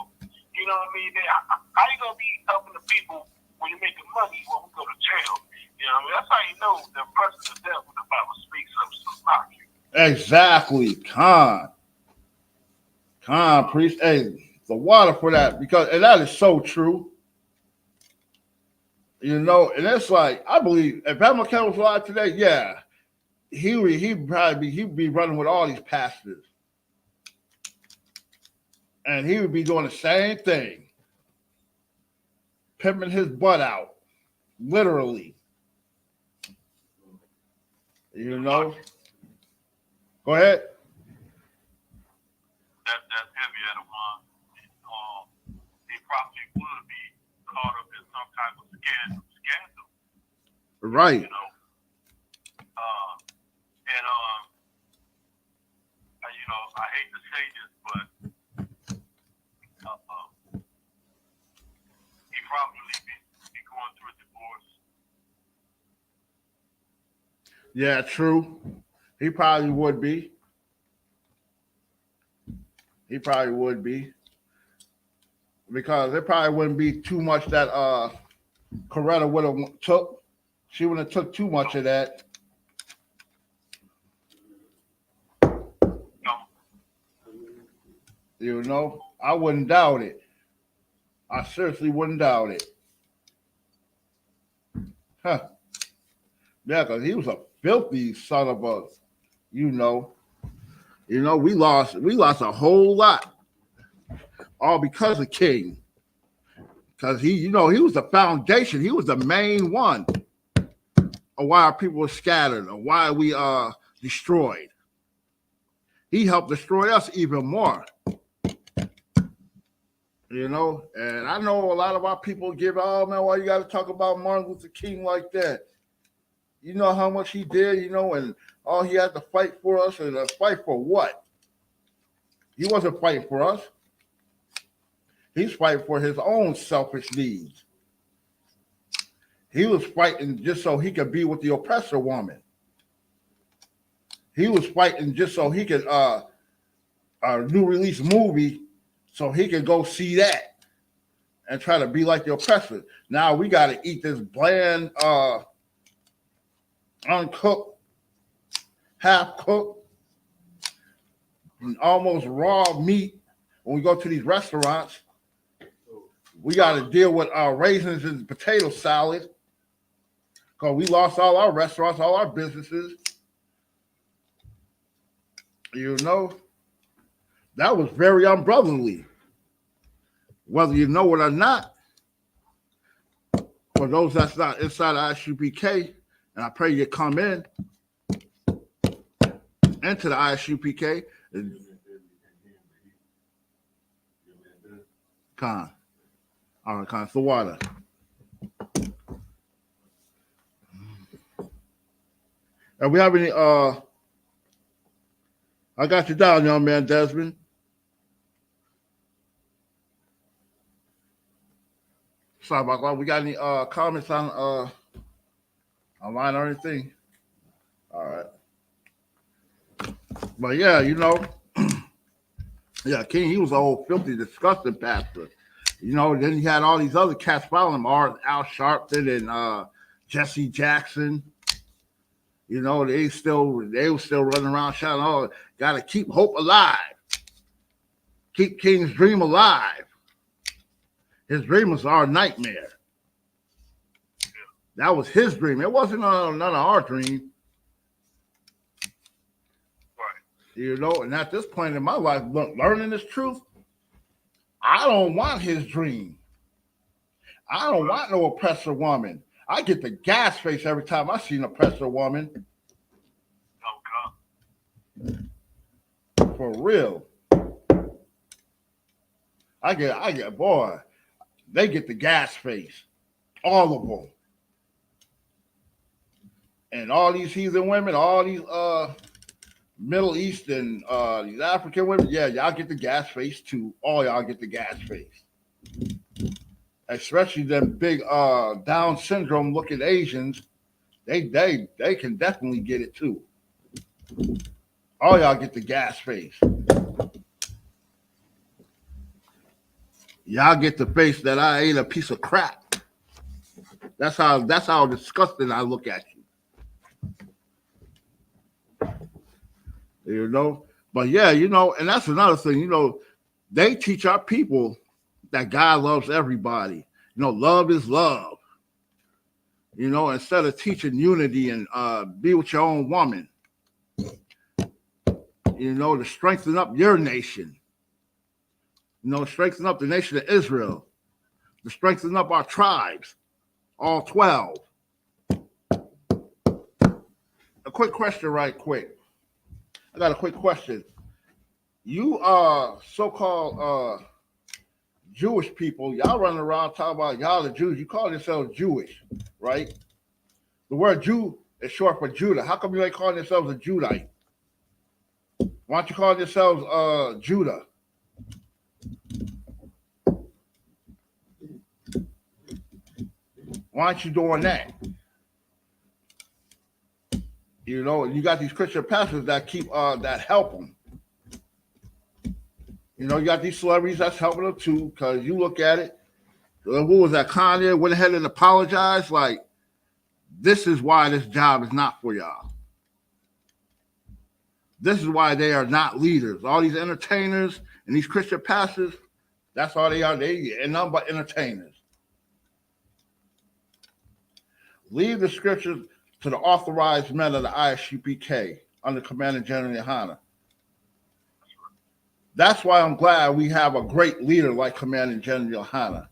you know what I mean? How you going to be helping the people when you're making money when we go to jail? That's how you know the presence of death when the Bible speaks of some. Exactly. Khan, priest. Hey, the water for that, and that is so true. And it's like, I believe if MLK was alive today, yeah, he'd be running with all these pastors. And he would be doing the same thing. Pimping his butt out. Literally. Go ahead. That's heavy at one. They probably would be caught up in some type of scandal. Right. I hate to say this, but he probably be going through a divorce. Yeah, true. He probably would be. Because there probably wouldn't be too much that Coretta would have took. She wouldn't have took too much of that. I wouldn't doubt it. I seriously wouldn't doubt it. Huh. Yeah, because he was a filthy son of a, we lost a whole lot. All because of King. Because he was the foundation. He was the main one of why our people were scattered or why we destroyed. He helped destroy us even more. And I know a lot of our people give, oh man, why you got to talk about Martin Luther King like that? You know how much he did, and all he had to fight for us, and fight for what? He wasn't fighting for us. He's fighting for his own selfish needs. He was fighting just so he could be with the oppressor woman. He was fighting just so he could a new release movie so he could go see that and try to be like the oppressor. Now we got to eat this bland, uncooked, half-cooked, and almost raw meat when we go to these restaurants. We got to deal with raisins and potato salad. because we lost all our restaurants, all our businesses. You know, that was very unbrotherly. Whether you know it or not, for those that's not inside I.S.U.P.K, and I pray you come in into the I.S.U.P.K. Con. All right, Con, it's the water. And we have any I got you down, young man Desmond. Sorry about that. We got any comments on online or anything? All right. But yeah, you know, yeah, King, he was an old filthy, disgusting pastor. You know, then he had all these other cats following him, Al Sharpton and Jesse Jackson. You know, they were still running around shouting, "Oh, gotta keep hope alive. Keep King's dream alive." His dream was our nightmare. That was his dream. It wasn't none of our dream. Right. You know, and at this point in my life, learning this truth, I don't want his dream. I don't want no oppressor woman. I get the gas face every time I see an oppressor woman. Oh, God. For real. I get, boy, they get the gas face. All of them. And all these heathen women, all these Middle Eastern, these African women, yeah, y'all get the gas face too. All y'all get the gas face. Especially them big Down syndrome looking Asians, they can definitely get it too. All y'all get the gas face. Y'all get the face that I ate a piece of crap. That's how disgusting I look at you. You know? But yeah, you know, and that's another thing, you know, they teach our people that God loves everybody. You know, love is love. You know, instead of teaching unity and be with your own woman, you know, to strengthen up your nation. You know, strengthen up the nation of Israel. To strengthen up our tribes, all 12. A quick question right quick. I got a quick question. You so-called Jewish people, y'all running around talking about y'all the Jews. You call yourselves Jewish, right? The word Jew is short for Judah. How come you ain't calling yourselves a Judite? Why don't you call yourselves Judah? Why aren't you doing that? You know, you got these Christian pastors that keep that help them. You know, you got these celebrities that's helping them too, because you look at it. Who was that? Kanye went ahead and apologized. Like, this is why this job is not for y'all. This is why they are not leaders. All these entertainers and these Christian pastors, that's all they are. They are nothing but entertainers. Leave the scriptures to the authorized men of the I.S.U.P.K under Commander General YAHANNA. That's why I'm glad we have a great leader like Commander General YAHANNA.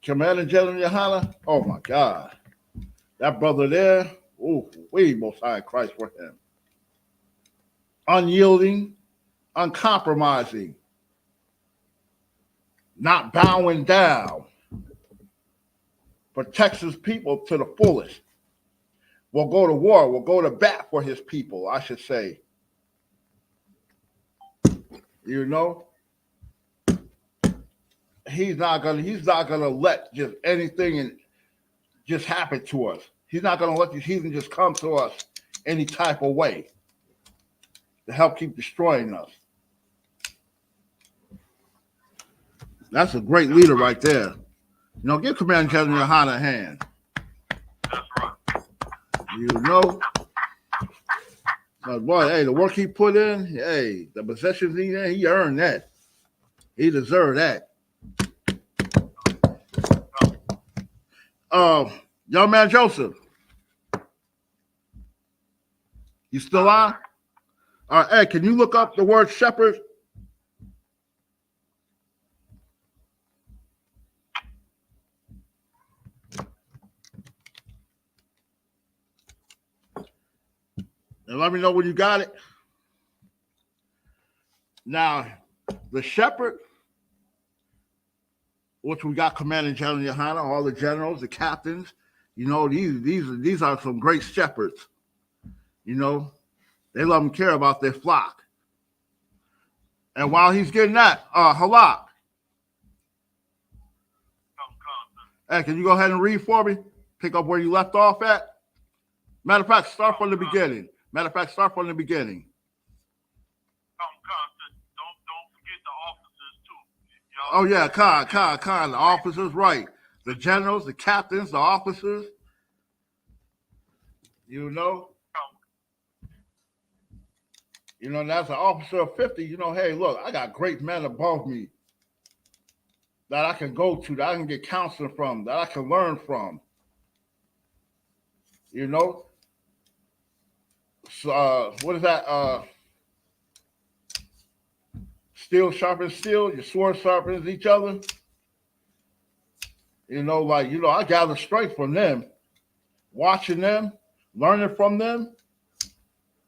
Commander General YAHANNA, oh my God. That brother there, oh, we most high Christ for him. Unyielding, uncompromising, not bowing down, protects his people to the fullest. Will go to war, will go to bat for his people, I should say. You know, he's not gonna let just anything and just happen to us. He's not gonna let these heathens just come to us any type of way to help keep destroying us. That's a great leader right there. You know, give Commander General YAHANNA a hand. That's right. You know, but boy, hey, the work he put in, hey, the possessions he earned that. He deserved that. Young man Joseph. You still on? All right, Ed, can you look up the word shepherd? And let me know when you got it. Now, the shepherd, which we got Commanding General YAHANNA, all the generals, the captains, you know, these are some great shepherds. You know, they love and care about their flock. And while he's getting that, Halak. Hey, can you go ahead and read for me? Pick up where you left off at. Matter of fact, start from the beginning. Don't forget the officers too. Oh yeah, Khan. The officers, right? The generals, the captains, the officers. You know, that's an officer of 50. You know, hey, look, I got great men above me that I can go to, that I can get counseling from, that I can learn from. You know, so what is that? Steel sharpens steel. Your sword sharpens each other. You know, like, I gather strength from them, watching them, learning from them,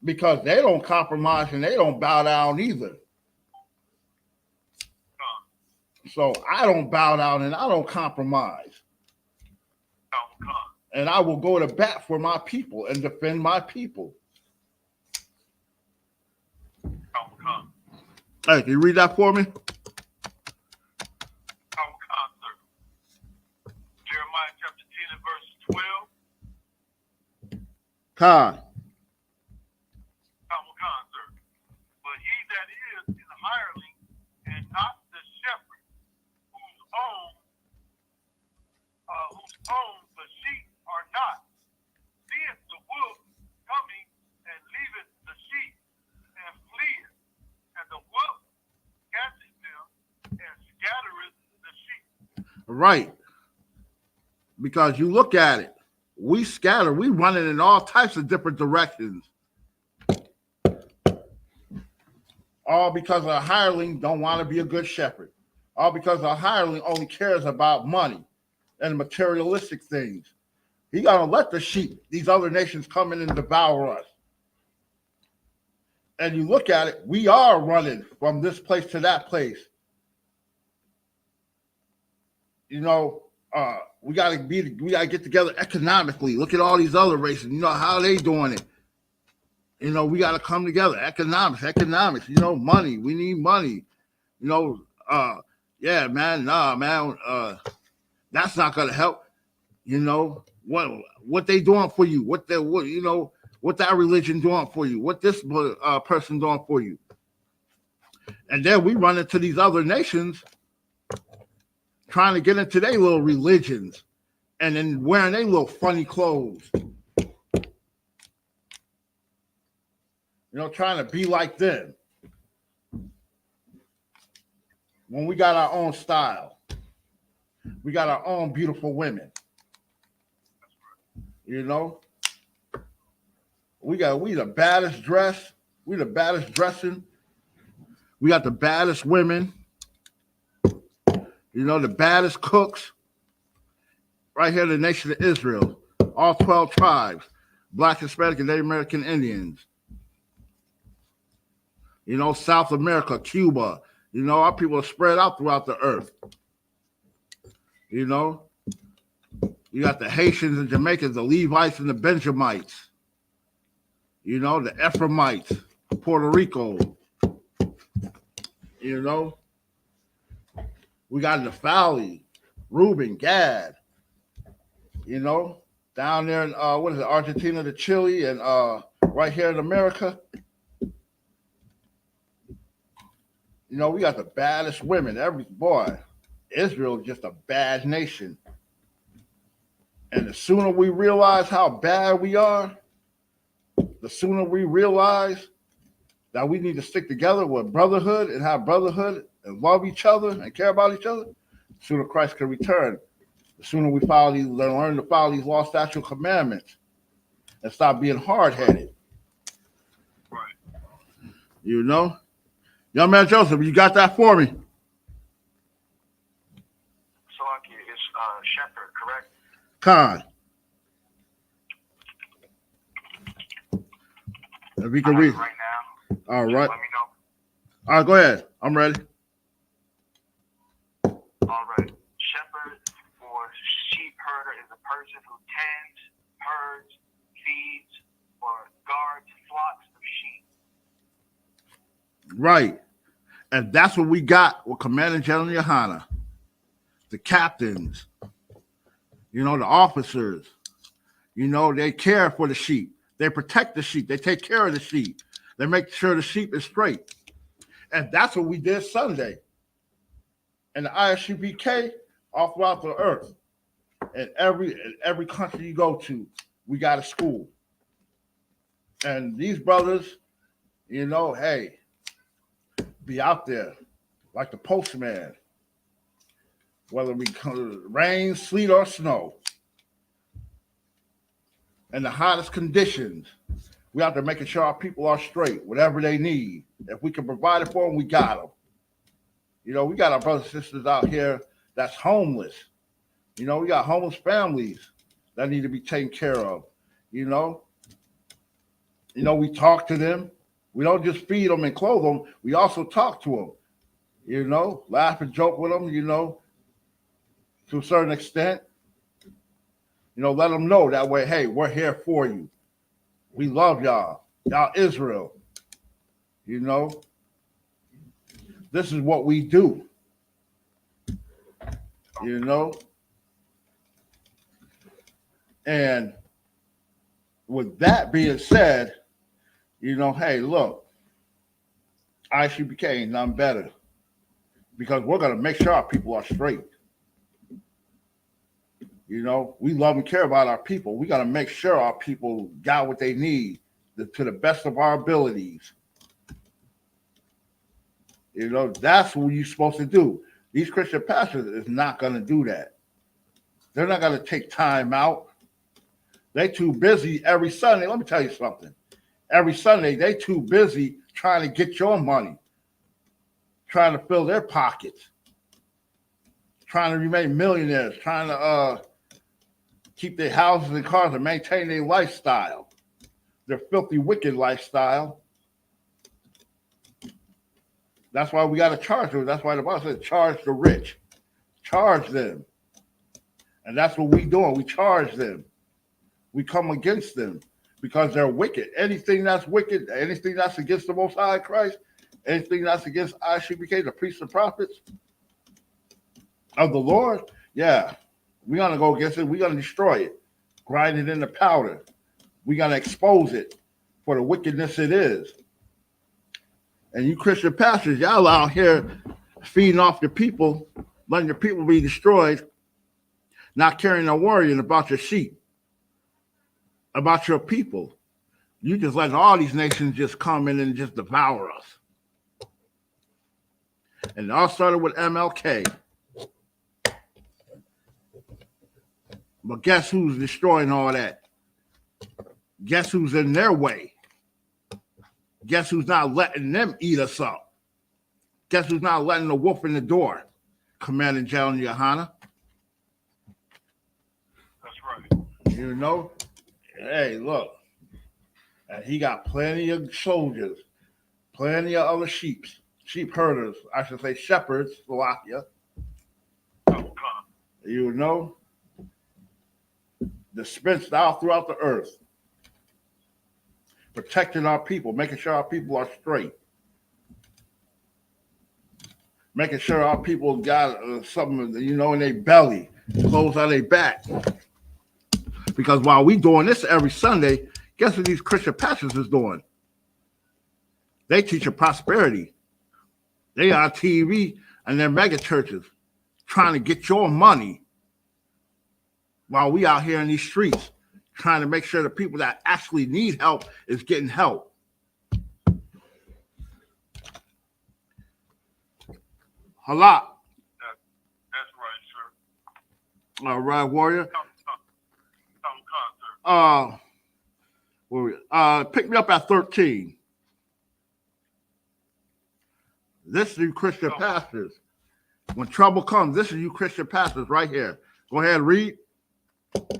because they don't compromise and they don't bow down either. So I don't bow down and I don't compromise. And I will go to bat for my people and defend my people. Hey, can you read that for me? Jeremiah chapter 10 and verse 12. Khan. But he that is an hireling and not the shepherd, whose own the sheep are not, seeth the wolf coming and leaveth the sheep and fleeth, and the wolf catcheth them and scattereth the sheep. Right. Because you look at it, we scatter, we running in all types of different directions. All because a hireling don't want to be a good shepherd. All because a hireling only cares about money and materialistic things. He gonna let the sheep, these other nations, come in and devour us. And you look at it, we are running from this place to that place. You know, we gotta get together economically. Look at all these other races. You know how they doing it. You know, we gotta come together. Economics. You know, money. We need money. You know, yeah, man. Nah, man. That's not gonna help. You know what they doing for you? What that religion doing for you? What this person doing for you? And then we run into these other nations trying to get into their little religions and then wearing their little funny clothes. You know, trying to be like them. When we got our own style. We got our own beautiful women. You know? We the baddest dress. We the baddest dressing. We got the baddest women. You know, the baddest cooks. Right here in the nation of Israel. All 12 tribes. Black, Hispanic, and Native American Indians. You know, South America, Cuba. You know, our people are spread out throughout the earth. You know, you got the Haitians and Jamaicans, the Levites and the Benjamites. You know, the Ephraimites, Puerto Rico. You know, we got the Fowley, Reuben, Gad. You know, down there in Argentina to Chile, and right here in America. You know, we got the baddest women. Israel is just a bad nation. And the sooner we realize how bad we are, the sooner we realize that we need to stick together with brotherhood and have brotherhood and love each other and care about each other, the sooner Christ can return. The sooner we learn to follow these law, statute, commandments, and stop being hard-headed. Right. You know? Young man Joseph, you got that for me? Salaki is shepherd, correct? Khan. If we can read. Right now. All right. Let me know. All right, go ahead. I'm ready. All right. Shepherd or sheep herder is a person who tends, herds, feeds, or guards flocks of sheep. Right. And that's what we got with Commander General YAHANNA. The captains, the officers, they care for the sheep. They protect the sheep. They take care of the sheep. They make sure the sheep is straight. And that's what we did Sunday. And the I.S.U.P.K. all throughout the earth. And every country you go to, we got a school. And these brothers, hey, be out there like the postman, whether it be rain, sleet, or snow. In the hottest conditions, we have to make sure our people are straight, whatever they need. If we can provide it for them, we got them. We got our brothers and sisters out here that's homeless. We got homeless families that need to be taken care of. We talk to them. We don't just feed them and clothe them. We also talk to them, laugh and joke with them, to a certain extent. Let them know that way, hey, we're here for you. We love y'all. Y'all Israel. This is what we do. And with that being said, hey, look, I.S.U.P.K. ain't none better because we're going to make sure our people are straight. We love and care about our people. We got to make sure our people got what they need to the best of our abilities. That's what you're supposed to do. These Christian pastors is not going to do that. They're not going to take time out. They too busy every Sunday. Let me tell you something. Every Sunday, they too busy trying to get your money, trying to fill their pockets, trying to remain millionaires, trying to keep their houses and cars and maintain their lifestyle, their filthy, wicked lifestyle. That's why we got to charge them. That's why the Bible says charge the rich. Charge them. And that's what we doing. We charge them. We come against them because they're wicked. Anything that's wicked, anything that's against the Most High Christ, anything that's against I.S.U.P.K, the priests and prophets of the Lord, yeah, we're going to go against it. We're going to destroy it, grind it into powder. We're going to expose it for the wickedness it is. And you Christian pastors, y'all out here feeding off your people, letting your people be destroyed, not caring or worrying about your sheep, about your people. You just letting all these nations just come in and just devour us. And it all started with MLK. But guess who's destroying all that? Guess who's in their way? Guess who's not letting them eat us up? Guess who's not letting the wolf in the door? Commander General YAHANNA. That's right. Hey, look. And he got plenty of soldiers, plenty of other sheep herders, I should say shepherds, Slovakia. Dispensed out throughout the earth, protecting our people, making sure our people are straight, making sure our people got something, in their belly, clothes on their back. Because while we doing this every Sunday, guess what these Christian pastors is doing? They teaching prosperity. They on TV and their mega churches trying to get your money while we out here in these streets trying to make sure the people that actually need help is getting help. Halak. That's right, sir. All right, warrior. Come, Pick me up at 13. This is you Christian pastors. When trouble comes, this is you Christian pastors right here. Go ahead, read. Verse 13.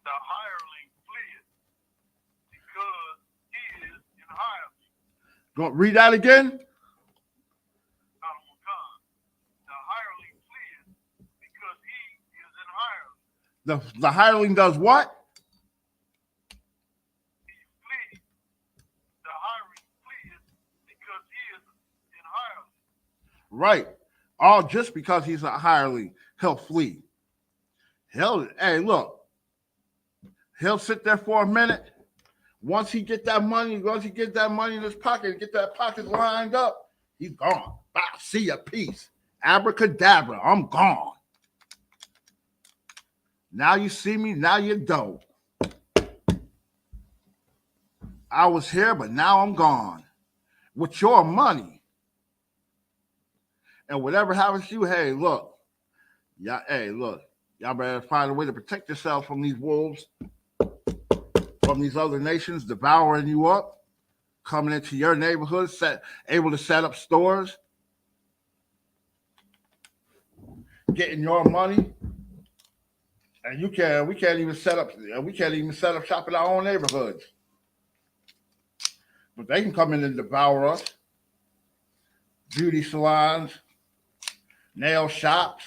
The hireling fleeth because he is in hireling. Go read that again. The hireling fleeth because he is in hireling. The hireling does what? He flees. The hireling fleeth because he is in hireling. Right. All just because he's a hireling, he'll flee. Hey, look. He'll sit there for a minute. Once he get that money in his pocket, get that pocket lined up, he's gone. Bye. See ya. Peace. Abracadabra. I'm gone. Now you see me, now you don't. I was here, but now I'm gone. With your money. And whatever happens to you, hey, look. Y'all better find a way to protect yourselves from these wolves, from these other nations devouring you up, coming into your neighborhood, able to set up stores, getting your money. And we can't even set up shop in our own neighborhoods. But they can come in and devour us. Beauty salons, nail shops,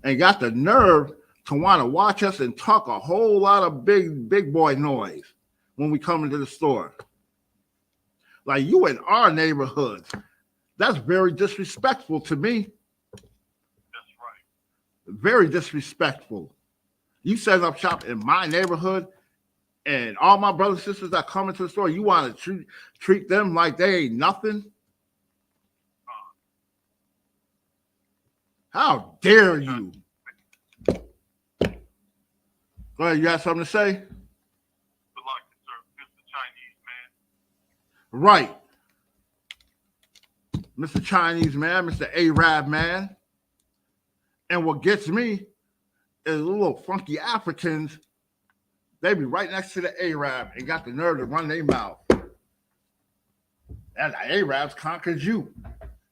and got the nerve to want to watch us and talk a whole lot of big boy noise when we come into the store. Like you in our neighborhoods. That's very disrespectful to me. That's right. Very disrespectful. You set up shop in my neighborhood, and all my brothers and sisters that come into the store, you want to treat them like they ain't nothing? How dare you? Go ahead, you got something to say? Mr. Chinese man. Right. Mr. Chinese man, Mr. Arab man. And what gets me is little funky Africans. They be right next to the Arab and got the nerve to run their mouth. And the Arabs conquered you.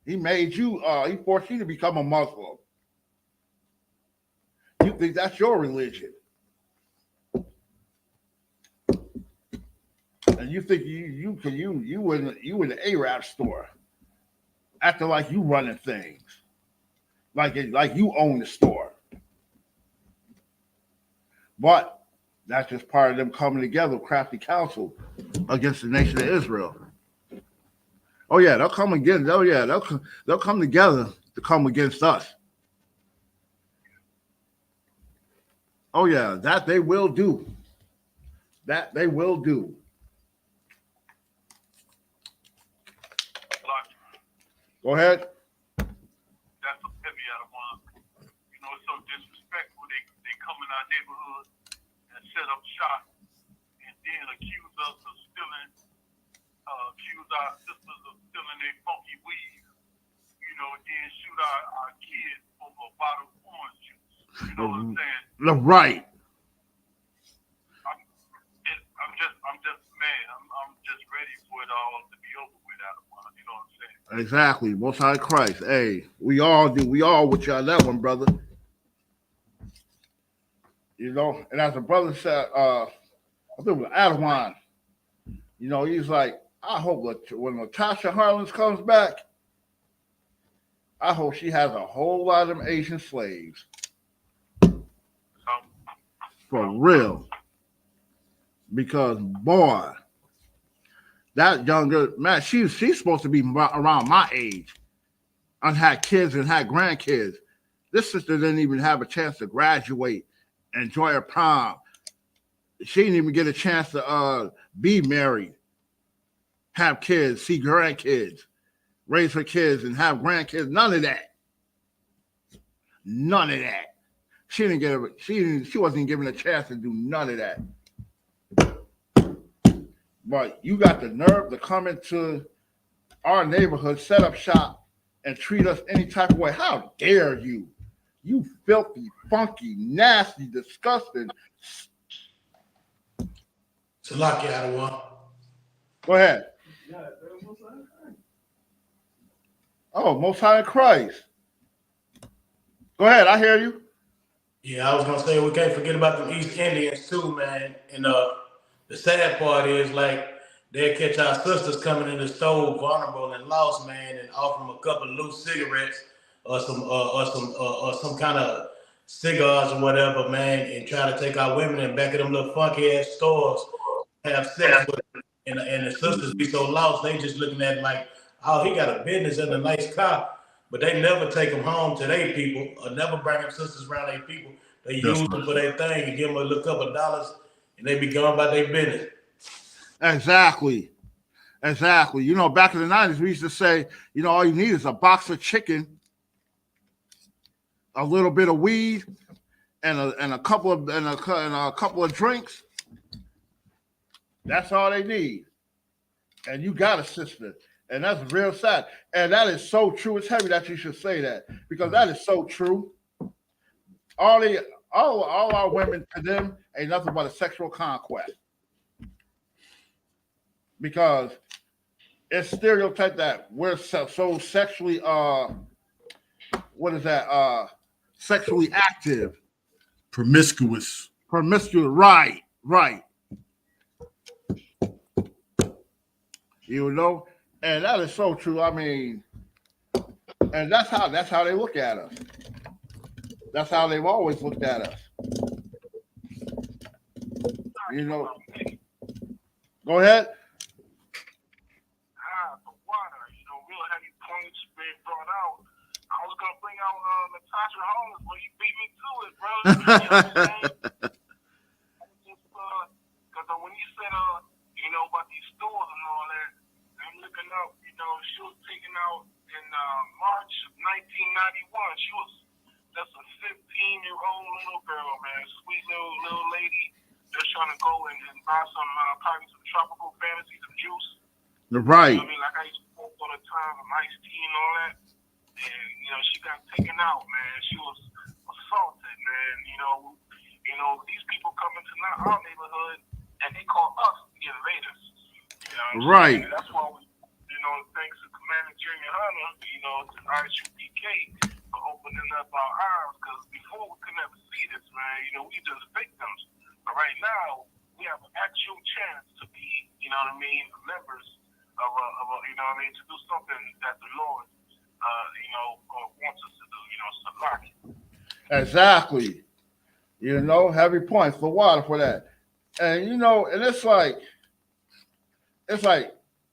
He made you, he forced you to become a Muslim. You think that's your religion. And you think you in the Arab store, acting like you running things. Like you own the store. But that's just part of them coming together, crafty counsel against the nation of Israel. Oh yeah, they'll come again. They'll come together to come against us. Oh yeah, that they will do. That they will do. Go ahead. That's a heavy out of one. It's so disrespectful. They come in our neighborhood and set up shop and then accuse us of stealing, accuse our sisters of stealing their funky weed, then shoot our kids over a bottle of orange juice. You know what I'm saying? Right. I'm just mad. I'm just ready for it all to be over with out of one. You know what I'm saying? Exactly. Most High Christ. Hey, we all do. We all with you on that one, brother. And as a brother said, I think it was Adawan, he's like, I hope that when Natasha Harlins comes back, I hope she has a whole lot of them Asian slaves. For real. Because, boy, that younger man, she's supposed to be around my age and had kids and had grandkids. This sister didn't even have a chance to graduate, enjoy her prom. She didn't even get a chance to be married, have kids, see grandkids, raise her kids and have grandkids. None of that. None of that. She wasn't given a chance to do none of that. but you got the nerve to come into our neighborhood, set up shop, and treat us any type of way. How dare you? You filthy, funky, nasty, disgusting. Salaki out of one. Go ahead. Oh, Most High in Christ. Go ahead, I hear you. Yeah, I was gonna say we can't forget about the East Indians too, man. And the sad part is like they'll catch our sisters coming in the store vulnerable and lost, man, and offer them a couple of loose cigarettes or some kind of cigars or whatever, man, and try to take our women and back of them little funky ass stores, have sex with them. And the sisters be so lost, they just looking at it like, oh, he got a business and a nice car. But they never take them home to their people or never bring them sisters around their people. They use them for their thing and give them a little couple of dollars and they be going about their business. Exactly. You know, back in the 90s, we used to say, you know, all you need is a box of chicken, a little bit of weed, and a couple of drinks. That's all they need. And you got a sister. And that's real sad. And that is so true. It's heavy that you should say that because that is so true. All our women to them ain't nothing but a sexual conquest. Because it's stereotyped that we're so sexually sexually active. Promiscuous. Right. You know? And that is so true. I mean, and that's how they look at us. That's how they've always looked at us. You know. Go ahead. The water, real heavy points being brought out. I was gonna bring out Natasha Holmes, but you beat me to it, bro. You know what I'm saying? Because when you said about these stores and all that, I'm looking up, she was taken out in March of 1991. She was just a 15-year-old little girl, man, sweet little lady, just trying to go and buy some probably some tropical fantasy, some juice. Right. I mean, like I used to smoke all the time, some iced tea and all that. And she got taken out, man. She was assaulted, man. These people come into our neighborhood and they call us the invaders. Right. And that's why we, thanks to Commander YAHANNA, to I.S.U.P.K for opening up our eyes, because before we could never see this, man. We just victims. But right now, we have an actual chance to be, members of a, to do something that the Lord, wants us to do, Exactly. Heavy points for water for that. And, and it's like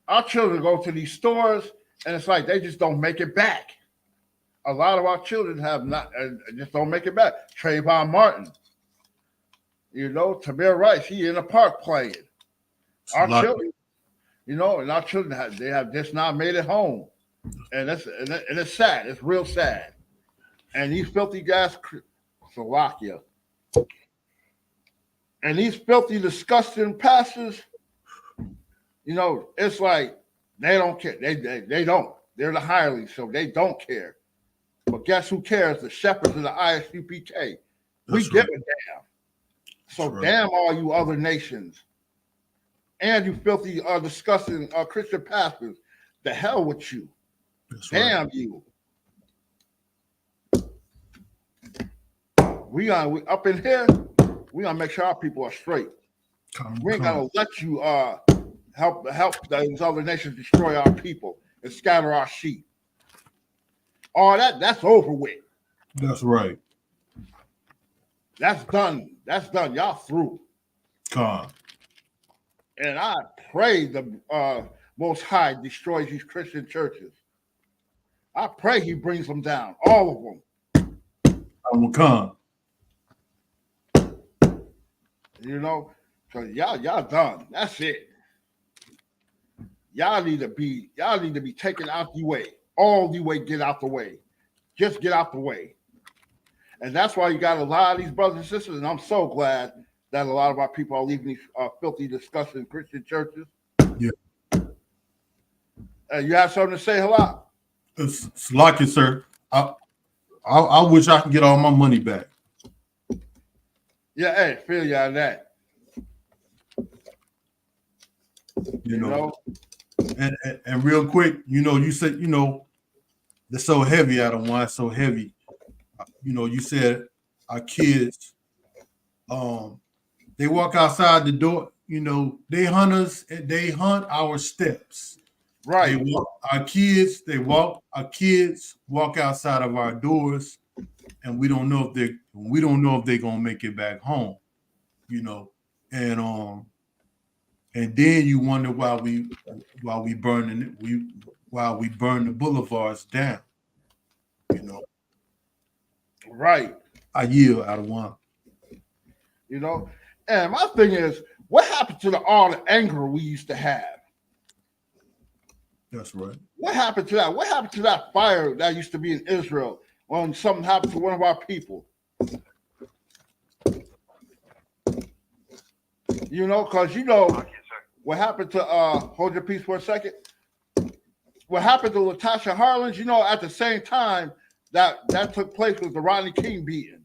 our children go to these stores and it's like they just don't make it back. A lot of our children have not, just don't make it back. Trayvon Martin, Tamir Rice, he in the park playing. Our children, and our children have just not made it home. And it's sad. It's real sad. And these filthy guys, Slovakia, and these filthy, disgusting pastors, it's like they don't care. They don't. They're the hirelings, so they don't care. But guess who cares? The shepherds of the I.S.U.P.K. We give a damn. So damn all you other nations. And you filthy, disgusting Christian pastors. The hell with you. Damn you. We up in here, we gonna make sure our people are straight. We ain't gonna let you help those other nations destroy our people and scatter our sheep. All that's over with. That's right. That's done. Y'all through. Con. And I pray the Most High destroys these Christian churches. I pray he brings them down, all of them. I will come. Because y'all done. That's it. Y'all need to be taken out the way. All the way, get out the way. Just get out the way. And that's why you got a lot of these brothers and sisters, and I'm so glad that a lot of our people are leaving these filthy, disgusting Christian churches. Yeah. You have something to say, Halak? It's like it, sir. I wish I could get all my money back. Yeah, hey, feel you on that. You know. And real quick, you said, they're so heavy. I don't want it so heavy. You said our kids, they walk outside the door, they hunt us, they hunt our steps. Right. Our kids walk outside of our doors, and we don't know if they're gonna make it back home, and then you wonder why we burn the boulevards down, Right. I yield out of one. And my thing is, what happened to all the anger we used to have? That's right. What happened to that? What happened to that fire that used to be in Israel when something happened to one of our people? Because what happened to hold your peace for a second. What happened to Latasha Harlins? At the same time that took place with the Rodney King beating.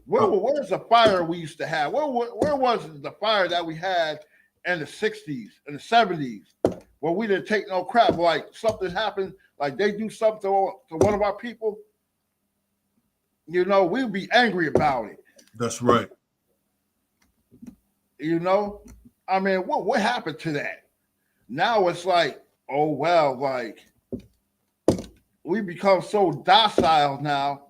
Where's the fire we used to have? Where was the fire that we had in the 60s and the 70s where we didn't take no crap? Like something happened, like they do something to one of our people, we'd be angry about it. That's right. I mean, what happened to that? Now it's like, oh well, like we become so docile now,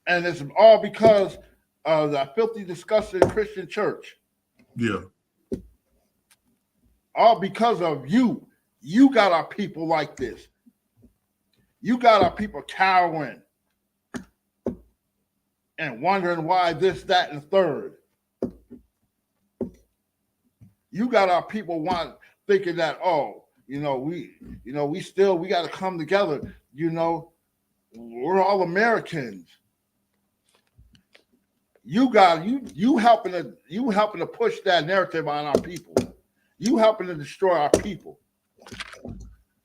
and it's all because of the filthy, disgusting Christian church. Yeah. All because of you. You got our people like this. You got our people cowering and wondering why this, that, and the third. You got our people thinking that, we got to come together. We're all Americans. You helping to push that narrative on our people. You helping to destroy our people.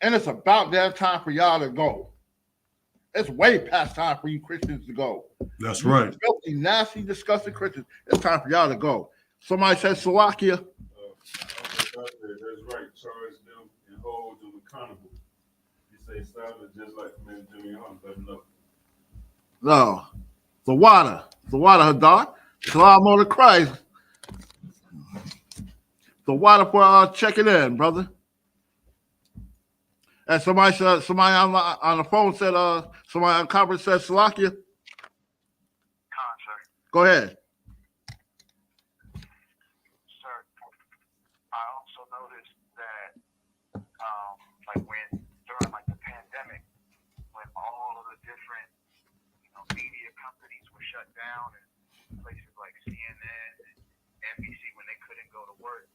And it's about damn time for y'all to go. It's way past time for you Christians to go. That's right. Filthy, nasty, disgusting Christians. It's time for y'all to go. Somebody said Slovakia. That's right. Charge them and hold them accountable. You say silent just like Commander Jimmy Hunt, let them know. No. The water, Hadar. Shalom on the Christ. The water for checking in, brother. And somebody on the phone said, somebody on conference said Slovakia. Go ahead. Sir, I also noticed that, during the pandemic, when all of the different, media companies were shut down, and places like CNN and NBC, when they couldn't go to work,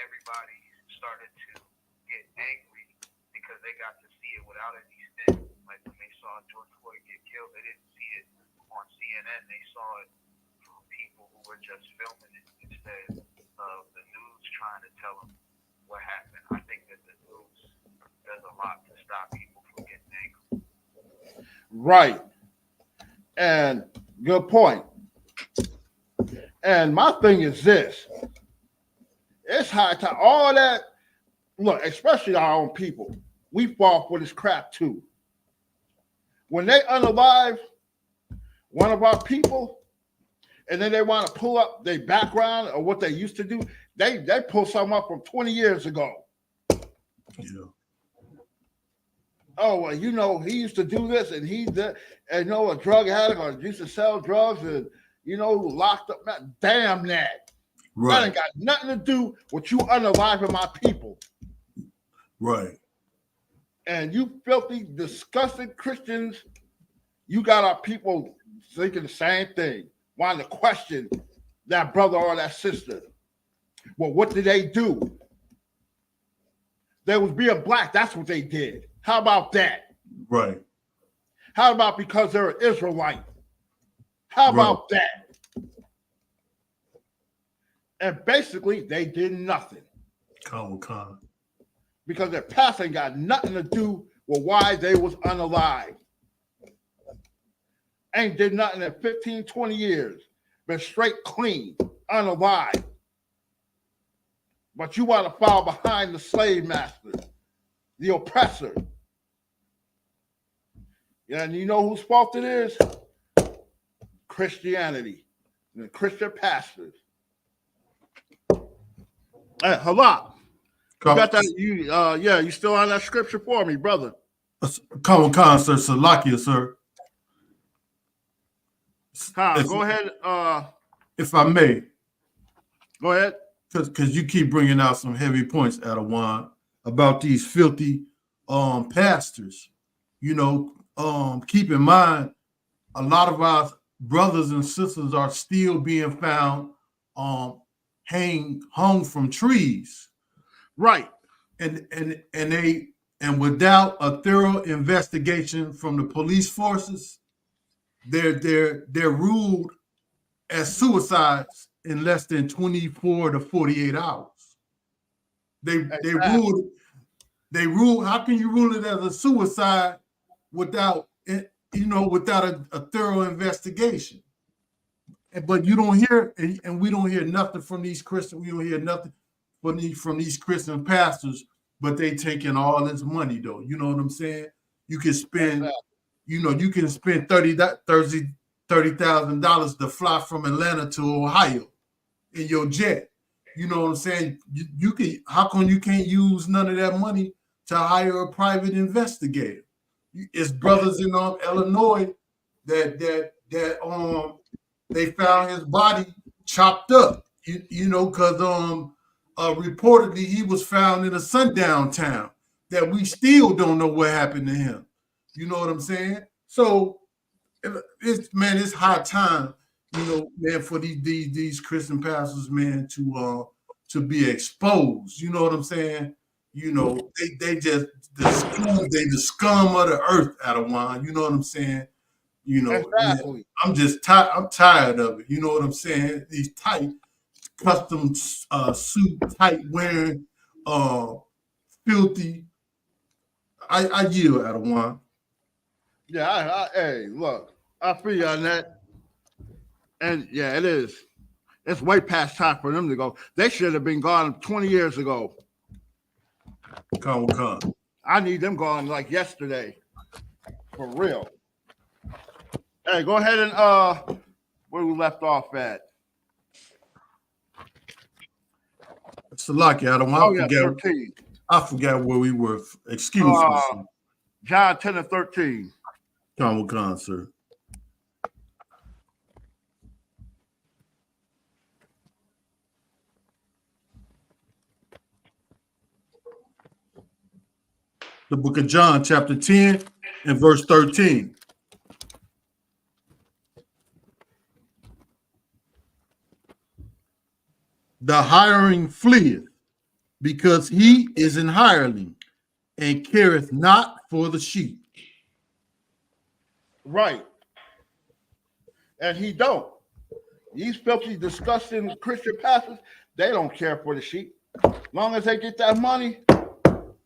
everybody started to get angry because they got to see it without any sting. Like when they saw George Floyd get killed, they didn't see it on CNN. They saw it from people who were just filming it instead of the news trying to tell them what happened. I think that the news does a lot to stop people from getting angry. Right. And good point. And my thing is this. It's high time. All that, look, especially our own people, we fall for this crap too. When they unalive one of our people, and then they want to pull up their background or what they used to do, they pull something up from 20 years ago. Yeah. Oh, well, he used to do this, and he did, and a drug addict or used to sell drugs, and locked up. Damn that. Right. That ain't got nothing to do with you unaliving my people. Right. And you filthy, disgusting Christians, you got our people thinking the same thing, wanting to question that brother or that sister. Well, what did they do? They was being black. That's what they did. How about that? Right. How about because they're an Israelite? How about that? And basically, they did nothing. Con. Because their past ain't got nothing to do with why they was unalive. Ain't did nothing in 15, 20 years. Been straight clean, unalive. But you want to fall behind the slave master, the oppressor. Yeah, and you know whose fault it is? Christianity, the Christian pastors. Hey, Halak, you got that? You still on that scripture for me, brother? Con, sir. Salakia, sir. Go ahead. If I may. Go ahead. Because you keep bringing out some heavy points, Adawan, about these filthy pastors. You know, keep in mind, a lot of our brothers and sisters are still being found hung from trees. Right. And without a thorough investigation from the police forces, they're ruled as suicides in less than 24 to 48 hours. They rule. How can you rule it as a suicide without a thorough investigation? But you don't hear, and we don't hear nothing from these Christians. We don't hear nothing from these Christian pastors. But they taking all this money, though. You know what I'm saying? You can spend, you can spend $30,000 to fly from Atlanta to Ohio in your jet. You know what I'm saying? You can. How come you can't use none of that money to hire a private investigator? It's brothers in Illinois that they found his body chopped up. Because reportedly he was found in a sundown town that we still don't know what happened to him. You know what I'm saying? So it's high time, man, for these Christian pastors, man, to be exposed. You know what I'm saying? They just the scum of the earth out of wine. You know what I'm saying? Exactly. Man, I'm just tired. I'm tired of it. You know what I'm saying? These tight custom suit, tight wearing, filthy. I yield out of wine. Yeah, hey, look, I feel you on that. And yeah, it is. It's way past time for them to go. They should have been gone 20 years ago. Come. I need them gone like yesterday. For real. Hey, go ahead and where we left off at. Salaki, I forgot where we were. Excuse me. John 10 and 13. Come, sir. The book of John, chapter 10 and verse 13. The hireling fleeth, because he is an hireling, and careth not for the sheep. Right. And he don't. These filthy, disgusting Christian pastors, they don't care for the sheep. As long as they get that money,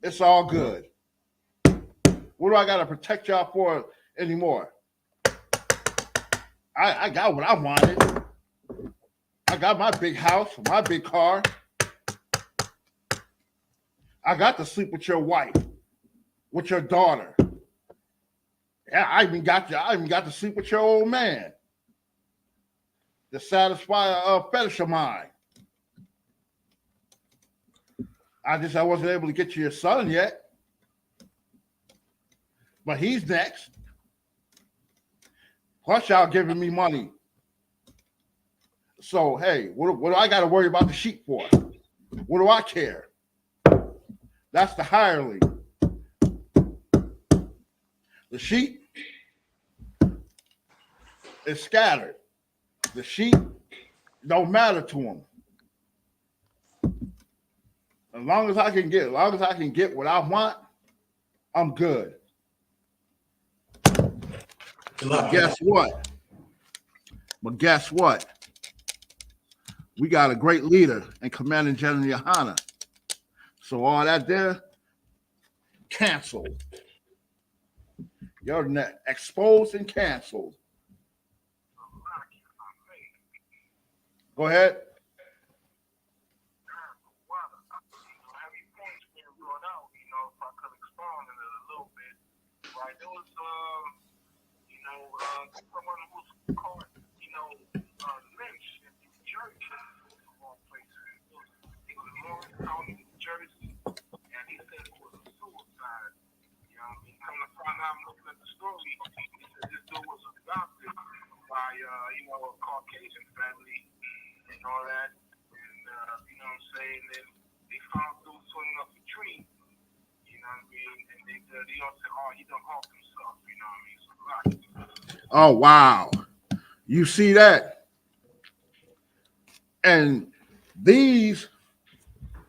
it's all good. What do I got to protect y'all for anymore? I got what I wanted. I got my big house, my big car. I got to sleep with your wife, with your daughter. Yeah, I even got to sleep with your old man to satisfy a fetish of mine. I wasn't able to get to your son yet. But he's next. Plus, y'all giving me money. So, hey, what do I got to worry about the sheep for? What do I care? That's the hireling. The sheep is scattered. The sheep don't matter to them. As long as I can get what I want, I'm good. But guess what? we got a great leader and Commanding General YAHANNA. So all that there, canceled. You're exposed and canceled. Go ahead. Someone who was caught, lynched in New Jersey, of all places. He was in Lawrence County, New Jersey, and he said it was a suicide. You know what I mean? Come to find out, I'm looking at the story. He said this dude was adopted by, a Caucasian family and all that. And, you know what I'm saying? And they found dude swinging up a tree. You know what I mean? And they all said, oh, he done harmed himself. You know what I mean? So, oh, wow. You see that? And these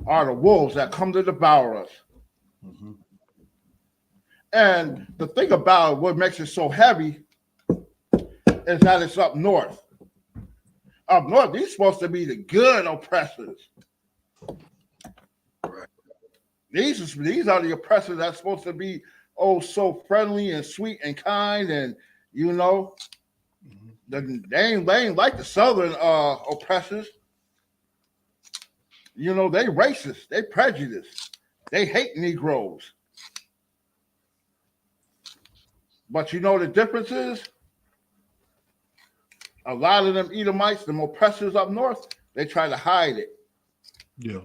are the wolves that come to devour us. Mm-hmm. And the thing about what makes it so heavy is that it's up north. Up north, these are supposed to be the good oppressors. Right. These are the oppressors that's supposed to be so friendly and sweet and kind, and they ain't like the southern oppressors. They racist, they prejudiced, they hate Negroes. But the difference is a lot of them Edomites, them oppressors up north, they try to hide it. Yeah.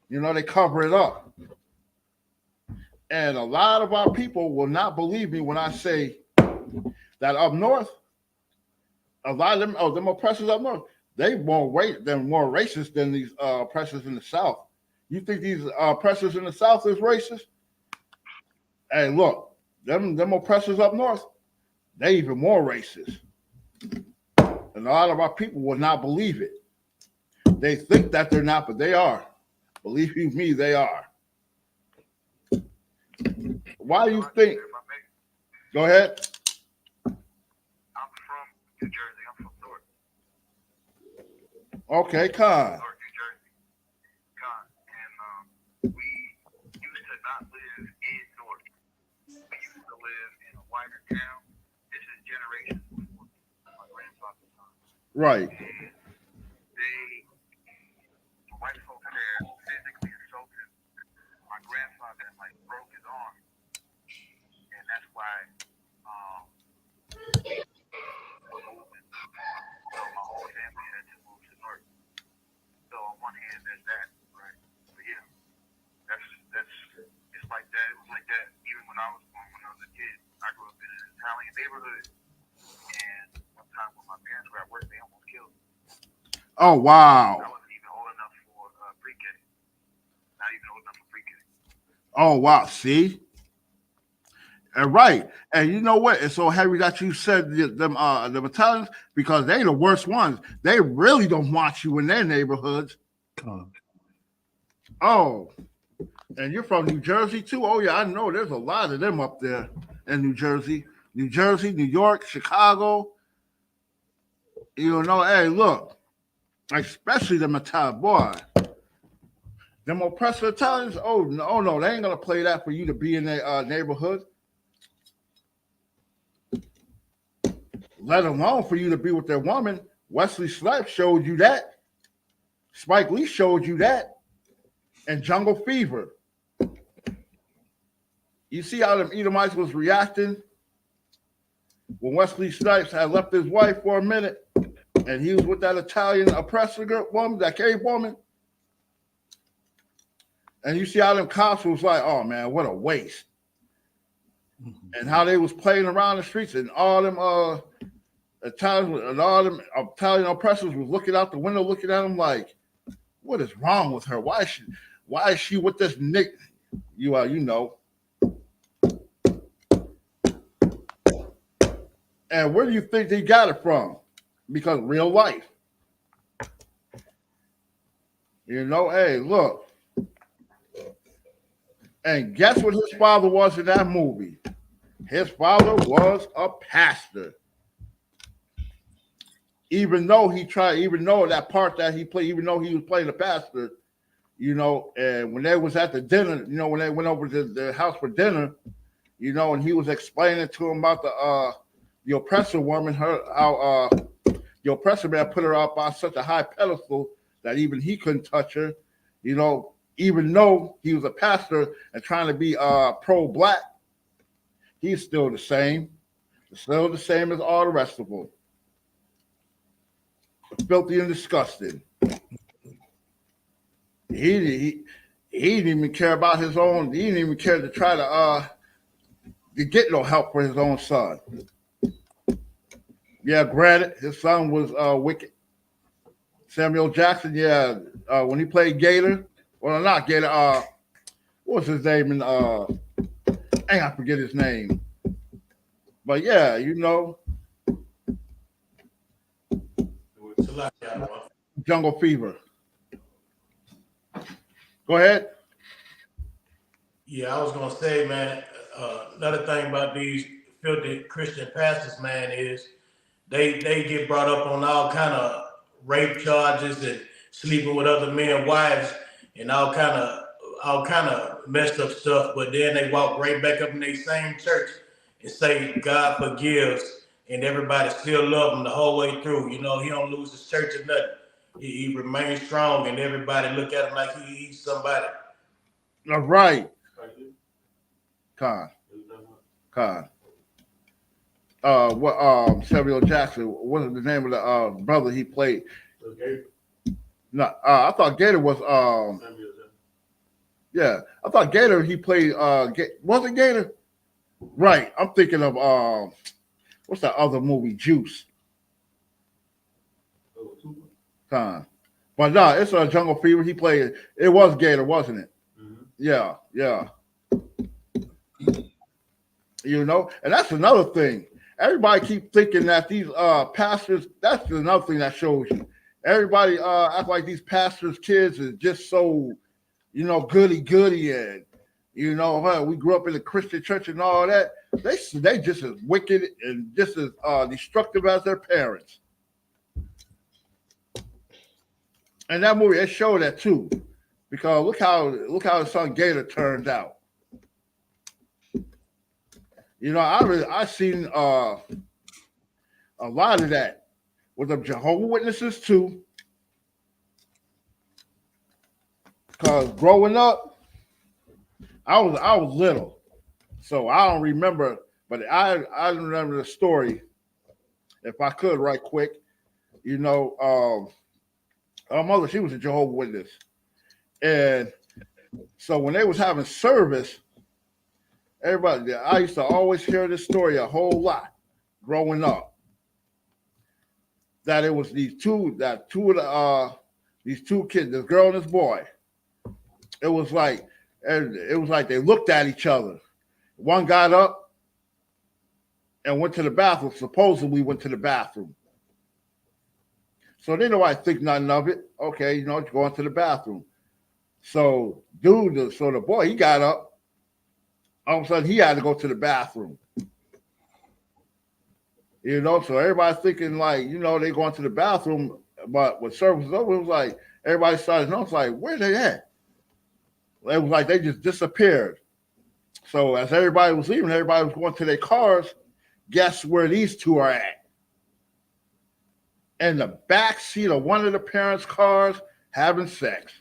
They cover it up. And a lot of our people will not believe me when I say that up north, a lot of them oppressors up north, they're more racist than these oppressors in the South. You think these oppressors in the South is racist? Hey, look, them oppressors up north, they even more racist. And a lot of our people will not believe it. They think that they're not, but they are. Believe you me, they are. Why do you think? Go ahead. I'm from New Jersey. I'm from Newark. Okay, Con. Newark, New Jersey. Con. And we used to not live in Newark. We used to live in a wider town. This is generations before my grandfather's time. Right. And the white folks there physically assaulted my grandfather and broke his arm. And that's why my whole family had to move to North. So on one hand, there's that, right? But yeah, it's like that. It was like that even when I was a kid. I grew up in an Italian neighborhood, and one time when my parents were at work, they almost killed me. Oh wow! I wasn't even old enough for pre-K. Not even old enough for pre-K. Oh wow! See. And right, and you know what? It's so heavy that you said them Italians, because they the worst ones. They really don't want you in their neighborhoods. Oh, and you're from New Jersey too? Oh yeah, I know. There's a lot of them up there in New Jersey, New York, Chicago. Hey, look, especially them Italian boy. Them oppressor Italians. Oh no, they ain't gonna play that for you to be in their neighborhood. Let alone for you to be with their woman. Wesley Snipes showed you that. Spike Lee showed you that. And Jungle Fever. You see how them Edomites was reacting when Wesley Snipes had left his wife for a minute and he was with that Italian oppressor woman, that cave woman. And you see how them cops was like, oh man, what a waste. And how they was playing around the streets, and all them Italians and all them Italian oppressors was looking out the window, looking at them like, what is wrong with her? Why is she with this Nick? You know. And where do you think they got it from? Because real life. Hey, look. And guess what his father was in that movie? His father was a pastor. even though that part that he played, even though he was playing the pastor, and when they was at the dinner, when they went over to the house for dinner, and he was explaining to him about the oppressor woman, how the oppressor man put her up on such a high pedestal that even he couldn't touch her, even though he was a pastor and trying to be pro-black, he's still the same as all the rest of them. Filthy and disgusting. He didn't even care about his own. He didn't even care to try to get no help for his own son. Yeah, granted, his son was wicked. Samuel Jackson, when he played Gator, well, not Gator. What was his name? I forget his name. But yeah, Jungle Fever. Go ahead. Yeah, I was gonna say, man, another thing about these filthy Christian pastors, man, is they get brought up on all kind of rape charges and sleeping with other men's wives and all kind of messed up stuff. But then they walk right back up in their same church and say God forgives, and everybody still love him the whole way through. He don't lose his church or nothing. He remains strong, and everybody look at him like he's somebody. All right. Con. What Samuel Jackson, what is the name of the brother he played? No, I thought Gator was yeah, I thought Gator he played wasn't Gator? Right. I'm thinking of what's that other movie, Juice? Con. But no, it's a Jungle Fever. He played it was Gator, wasn't it? Mm-hmm. Yeah. And that's another thing. Everybody keep thinking that these pastors, that's another thing that shows you. Everybody act like these pastors' kids is just so, goody and, we grew up in the Christian church and all that. They just as wicked and just as destructive as their parents. And that movie, it showed that too. Because look how his son Gator turned out. I've seen a lot of that with the Jehovah's Witnesses too. Because growing up, I was little, so I don't remember, but I remember the story. If I could, right quick, our mother, she was a Jehovah's Witness, and so when they was having service. Everybody, I used to always hear this story a whole lot growing up. That it was these two kids, this girl and this boy. It was like they looked at each other. One got up and went to the bathroom. Supposedly went to the bathroom. So they know I think nothing of it. Okay, going to the bathroom. So the boy, he got up. All of a sudden, he had to go to the bathroom. So everybody's thinking like, they going to the bathroom, but when service was over, it was like everybody started knowing, it's like, where they at? It was like they just disappeared. So as everybody was leaving, everybody was going to their cars. Guess where these two are at? In the back seat of one of the parents' cars, having sex.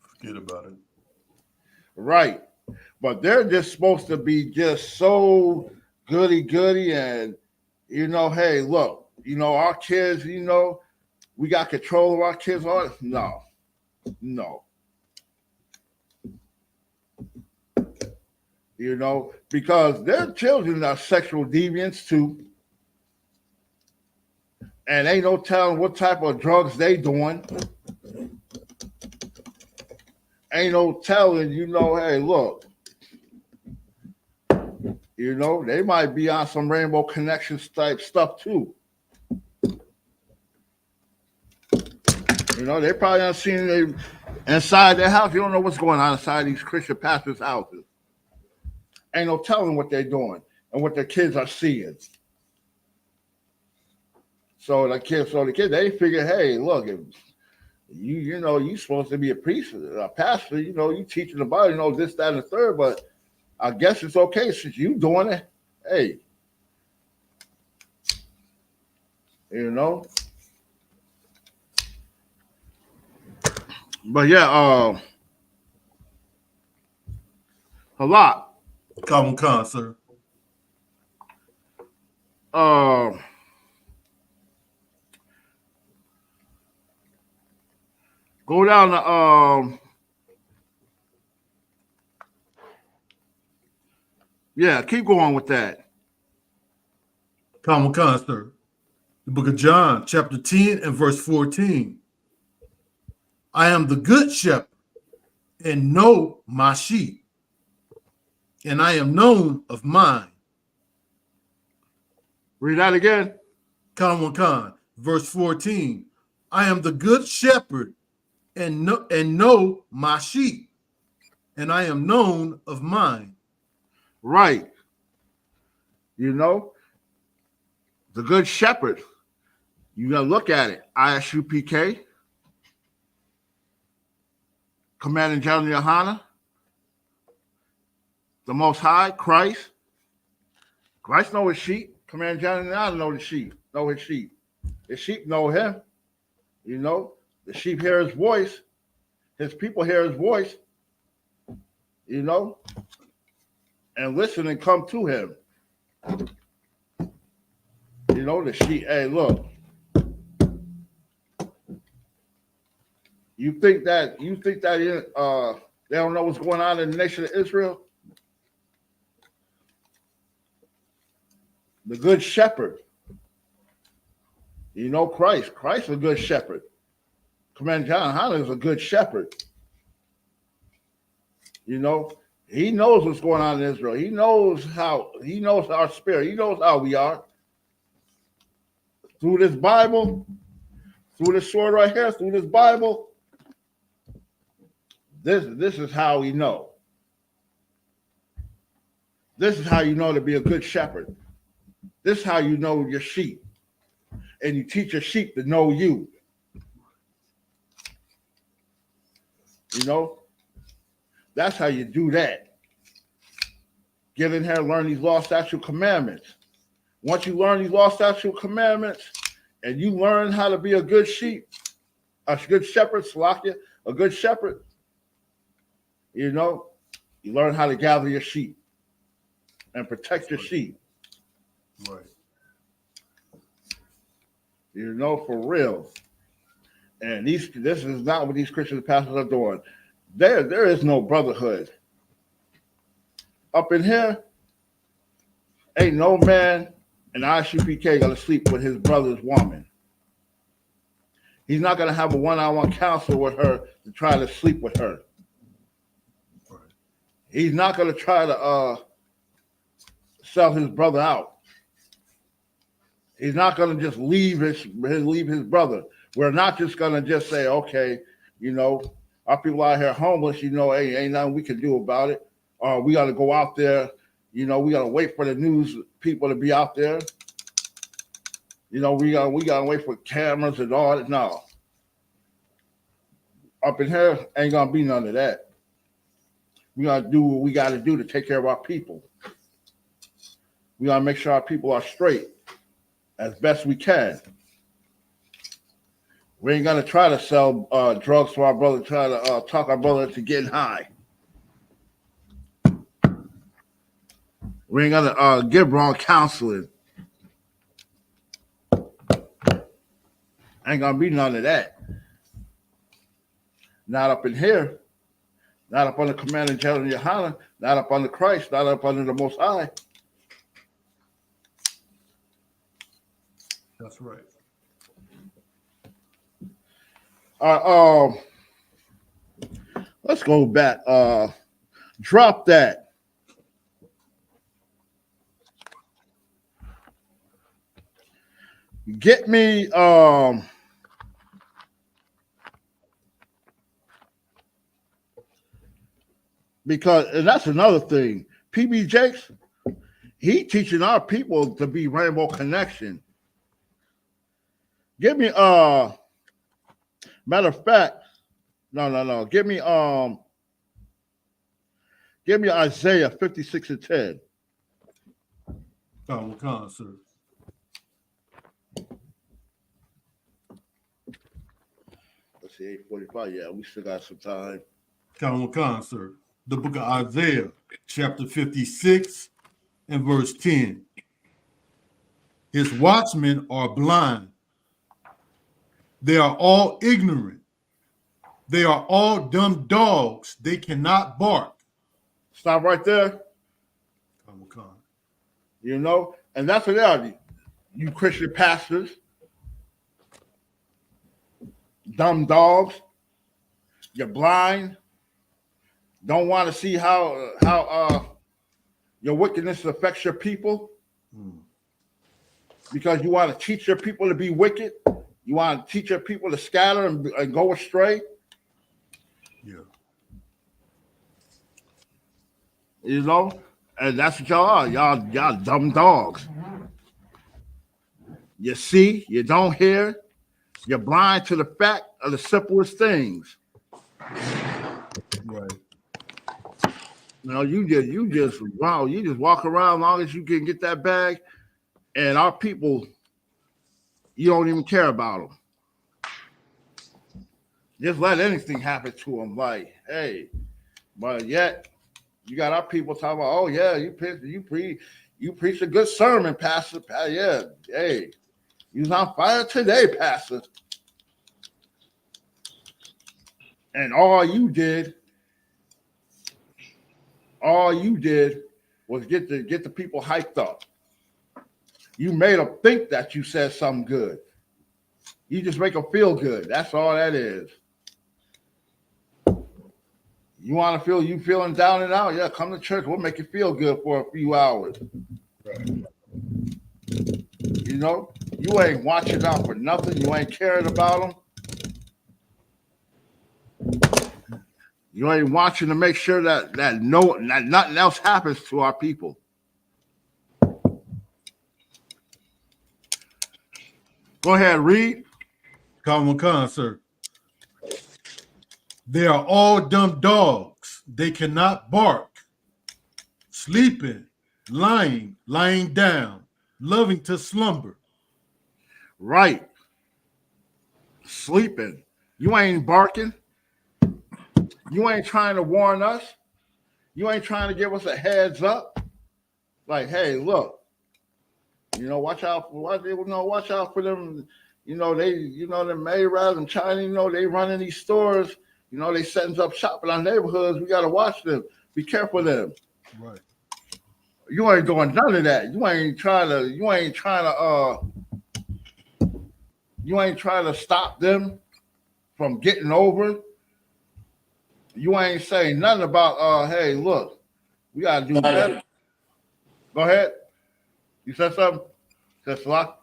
Forget about it. Right. But they're just supposed to be just so goody and, hey, look, our kids, we got control of our kids. No. Because their children are sexual deviants too. And ain't no telling what type of drugs they doing. Ain't no telling, hey, look, they might be on some Rainbow Connections type stuff too. They probably not seen it inside their house. You don't know what's going on inside these Christian pastors' houses. Ain't no telling what they're doing and what their kids are seeing. So the kids, they figure, hey, look, if you know, you supposed to be a priest, a pastor, you know, you teaching the Bible, you know, this, that, and the third, but I guess it's okay since you doing it. Hey, you know. But yeah, a lot. Common Con, sir. Go down to yeah, keep going with that. Common Con, sir. The book of John, chapter 10 and verse 14. I am the good shepherd and know my sheep, and I am known of mine. Read that again. Common Con, verse 14. I am the good shepherd and know my sheep, and I am known of mine. Right. You know, the good shepherd. You gotta look at it. I.S.U.P.K. Commanding General YAHANNA. The Most High, Christ. Christ know his sheep. Commanding General YAHANNA know the sheep. Know his sheep. His sheep know him. You know, the sheep hear his voice. His people hear his voice. You know, and listen and come to him. You know, the sheep, hey, look. You think that they don't know what's going on in the nation of Israel? The good shepherd. You know, Christ is a good shepherd. Commander John Hanna is a good shepherd. You know, he knows what's going on in Israel. He knows our spirit. He knows how we are. Through this Bible, through this sword right here, through this Bible, this is how we know. This is how you know to be a good shepherd. This is how you know your sheep. And you teach your sheep to know you. You know? That's how you do that. Get in here and learn these law, statute, commandments. Once you learn these law, statute, commandments, and you learn how to be a good sheep, a good shepherd, Salakia, a good shepherd, you know, you learn how to gather your sheep and protect your sheep. Right. You know, for real. And this is not what these Christian pastors are doing. There is no brotherhood. Up in here, ain't no man in I.S.U.P.K. gonna sleep with his brother's woman. He's not gonna have a one-on-one counsel with her to try to sleep with her. Right. He's not gonna try to sell his brother out. He's not gonna just leave his brother. We're not just gonna just say, okay, you know, our people out here homeless, you know, ain't nothing we can do about it. Or we got to go out there, you know, we got to wait for the news people to be out there. You know, we got to wait for cameras and all that. No. Up in here, ain't going to be none of that. We got to do what we got to do to take care of our people. We got to make sure our people are straight as best we can. We ain't gonna try to sell drugs to our brother, try to talk our brother into getting high. We ain't gonna give wrong counseling. Ain't gonna be none of that. Not up in here. Not up under Commander General YAHANNA. Not up under Christ. Not up under the Most High. That's right. Let's go back. Drop that. Get me because, and that's another thing. PB Jakes, he teaching our people to be Rainbow Connection. Give me matter of fact, no. Give me Isaiah 56 and 10. Come on, sir. Let's see, 8:45. Yeah, we still got some time. Come on, sir. The book of Isaiah, chapter 56 and verse 10. His watchmen are blind. They are all ignorant. They are all dumb dogs. They cannot bark. Stop right there. Come on. You know, and that's the reality. You Christian pastors, dumb dogs, you're blind, don't want to see how your wickedness affects your people because you want to teach your people to be wicked. You want to teach your people to scatter and go astray. Yeah. You know, and that's what y'all are. Y'all dumb dogs. You see, you don't hear, you're blind to the fact of the simplest things. Right. You know, you just walk around as long as you can get that bag, and our people, you don't even care about them. Just let anything happen to them. Like, hey, but yet you got our people talking about, oh yeah, you preach a good sermon, Pastor. Yeah, hey, you was on fire today, Pastor. And all you did was get the people hyped up. You made them think that you said something good. You just make them feel good. That's all that is. You want to feel you feeling down and out? Yeah, come to church. We'll make you feel good for a few hours. Right. You know, you ain't watching out for nothing. You ain't caring about them. You ain't watching to make sure that nothing else happens to our people. Go ahead, read. Come on, sir. They are all dumb dogs. They cannot bark. Sleeping, lying down, loving to slumber. Right. Sleeping. You ain't barking. You ain't trying to warn us. You ain't trying to give us a heads up. Like, hey, look, watch out for them. The Mayras and China, they running these stores. They setting up shop in our neighborhoods. We got to watch them. Be careful of them. Right. You ain't doing none of that. You ain't trying to stop them from getting over. You ain't saying nothing about, hey, look, we got to do better. Go ahead. You said something? Said Salak?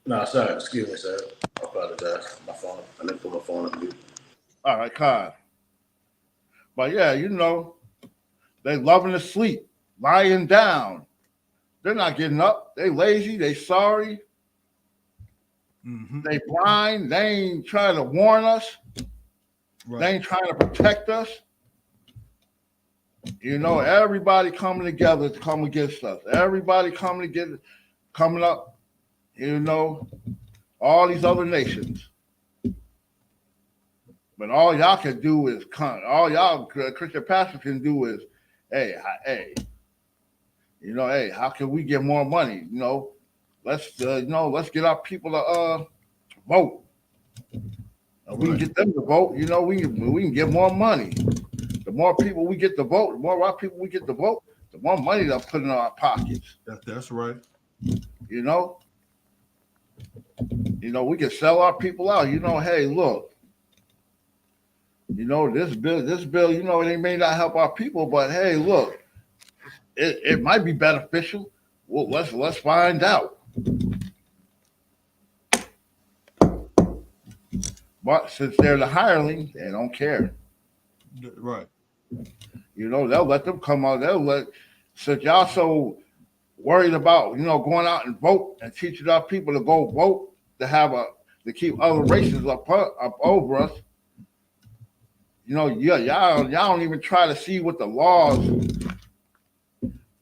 No, sorry. Excuse me, sir. I apologize. My phone. I didn't put my phone on mute. All right, Kyle. But yeah, they loving to sleep, lying down. They're not getting up. They lazy. They sorry. Mm-hmm. They blind. They ain't trying to warn us. Right. They ain't trying to protect us. Everybody coming together to come against us. Everybody coming up, all these other nations. But all y'all can do is all y'all Christian pastors can do is, hey, how can we get more money? Let's get our people to vote. We can get them to vote. We can get more money. The more people we get to vote, the more our people we get to vote, the more money they'll put in our pockets. That's right. We can sell our people out. Hey, look. This bill, it may not help our people, but hey, look, it might be beneficial. Well, let's find out. But since they're the hireling, they don't care. Right. They'll let them come out. Since y'all so worried about, going out and vote and teaching our people to go vote, to keep other races up over us. You know, y'all don't even try to see what the laws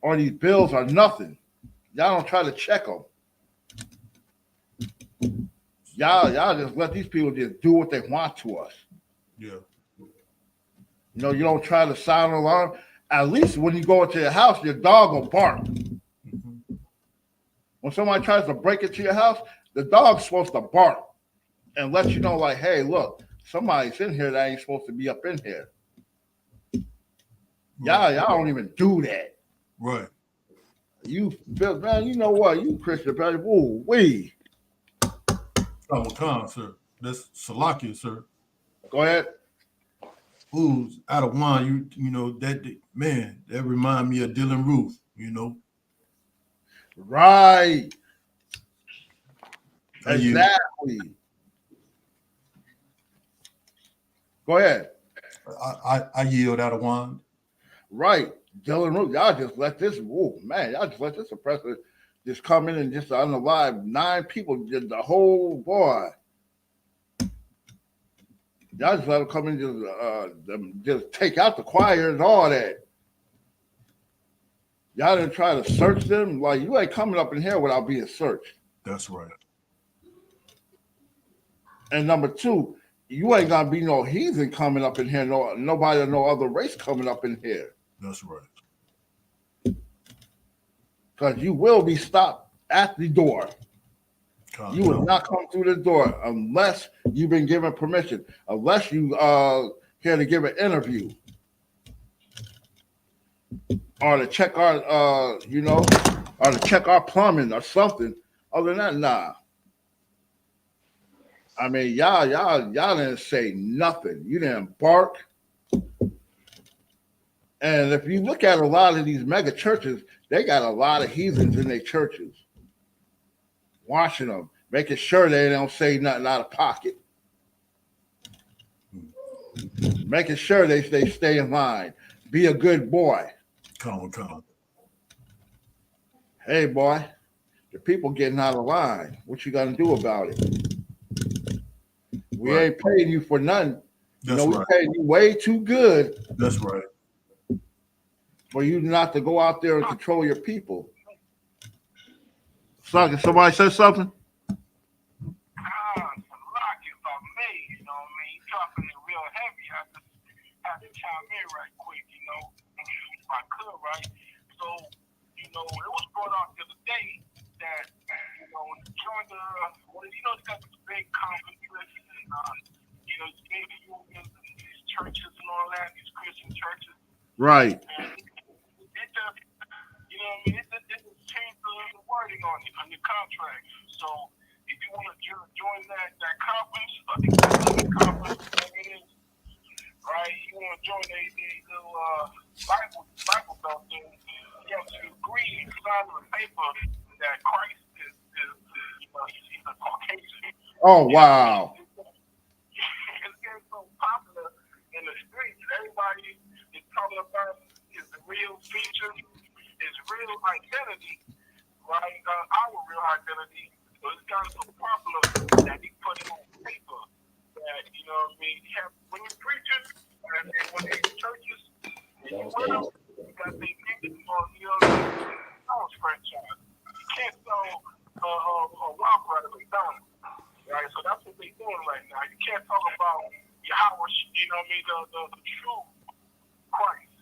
or these bills are nothing. Y'all don't try to check them. Y'all just let these people just do what they want to us. Yeah. You know, you don't try to sound an alarm. At least when you go into your house, your dog will bark. Mm-hmm. When somebody tries to break into your house, the dog's supposed to bark and let you know, like, hey, look, somebody's in here that ain't supposed to be up in here. Right. Y'all don't even do that. Right. You feel, man, you know what? You Christian, buddy. Ooh, wee. Come, sir. That's Salakia, sir. Go ahead. Ooh, out of wine, you know, that remind me of Dylan Ruth, you know. Right. Are you? Exactly. Go ahead. I yield out of wine. Right. Dylan Root, y'all just let this, y'all just let this oppressor just come in and just unalive 9 people, just the whole boy. Y'all just let them come in and just take out the choir and all that. Y'all didn't try to search them. Like, you ain't coming up in here without being searched. That's right. And number 2, you ain't gonna be no heathen coming up in here, nobody or no other race coming up in here. That's right. Because you will be stopped at the door. You will not come through the door unless you've been given permission, unless you here to give an interview or to check our or to check our plumbing or something. Other than that, nah. I mean, y'all didn't say nothing. You didn't bark. And if you look at a lot of these mega churches, they got a lot of heathens in their churches. Watching them, making sure they don't say nothing out of pocket. Making sure they stay in line. Be a good boy. Come. Hey, boy, the people getting out of line. What you gonna do about it? We ain't paying you for nothing. That's we right. paying you way too good. That's right. For you not to go out there and control your people. Somebody say something? It was brought out the other day that, during they got this big conference and, these churches and all that, these Christian churches. Right. And it just, it just changed the wording on it, on your contract. So if you want to join that conference, I think that's the conference, whatever it is, right? You want to join a little Bible belt thing. You have to agree and sign on the paper that Christ is he's a Caucasian. Oh, wow. It's getting so popular in the streets. Everybody is talking about his real features, his real identity, right? Our real identity. So it's gotten so popular that he put it on paper that, when you're preaching and when you're in churches, and you wear them, you got to think on, franchise. You can't sell a Whopper at a McDonald's, right? So that's what they're doing right now. You can't talk about Yahweh, the true Christ,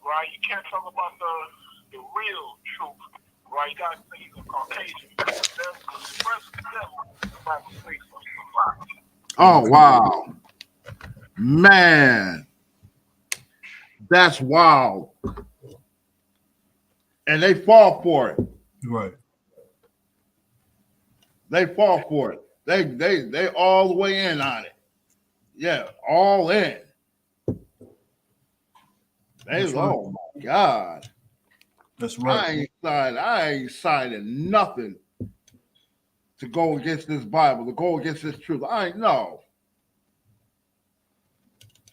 right? You can't talk about the real truth, right? You got to say he's a Caucasian. Oh, wow. Man. That's wild. And they fall for it. Right. They fall for it. They all the way in on it. Yeah, all in. Oh my God. That's right. I ain't signing nothing to go against this Bible, to go against this truth. I ain't know.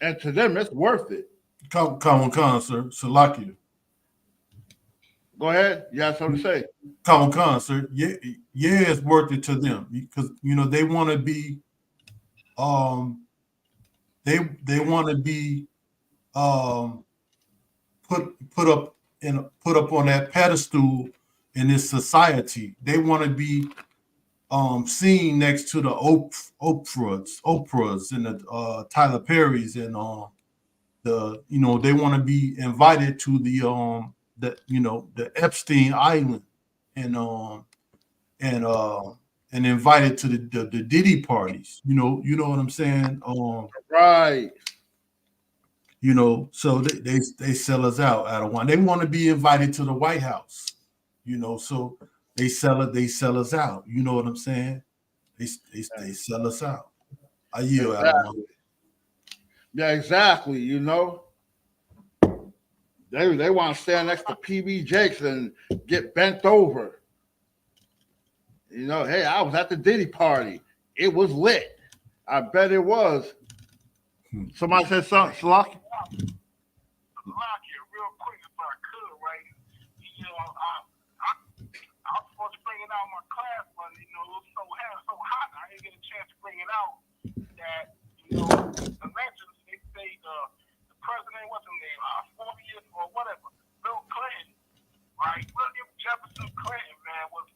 And to them, it's worth it. Come, sir. Salakia. Go ahead. You have something to say. Con, sir. Yeah, it's worth it to them because they want to be they want to be put up on that pedestal in this society. They want to be seen next to the Oprahs and the Tyler Perrys and they want to be invited to the Epstein Island and and invited to the Diddy parties. You know what I'm saying? Right. So they sell us out of one. They want to be invited to the White House. So they sell us out. You know what I'm saying? They sell us out. I yield out of one. Yeah, exactly. They want to stand next to PB Jakes and get bent over. Hey, I was at the Diddy party. It was lit. I bet it was. Somebody said something, Slocky? Real quick, if I could, right? I was supposed to bring it out in my class, but it was so hot, I didn't get a chance to bring it out. That the legends, they say the president, what's his name, 40th or whatever, Bill Clinton, right? William Jefferson Clinton, man, was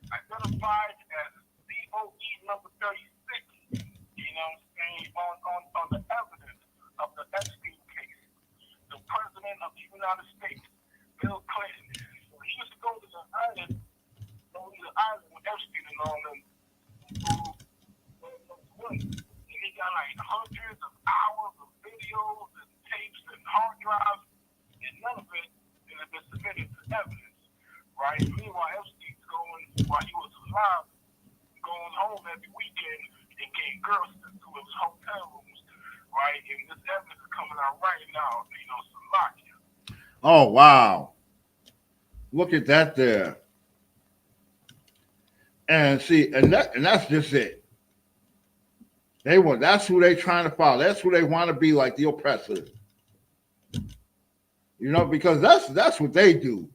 identified as COE number 36. You know what I'm saying? On the evidence of the Epstein case. The president of the United States, Bill Clinton. So he used to go to the island with Epstein and all them. And he got like hundreds of hours of videos and tapes and hard drives, and none of it has been submitted to evidence, right? Meanwhile, Epstein's going, while he was alive, going home every weekend and getting girls to his hotel rooms, right? And this evidence is coming out right now, Slovakia. Oh, wow. Look at that there. And see, and that's just it. That's who they trying to follow. That's who they want to be, like the oppressor. Because that's what they do.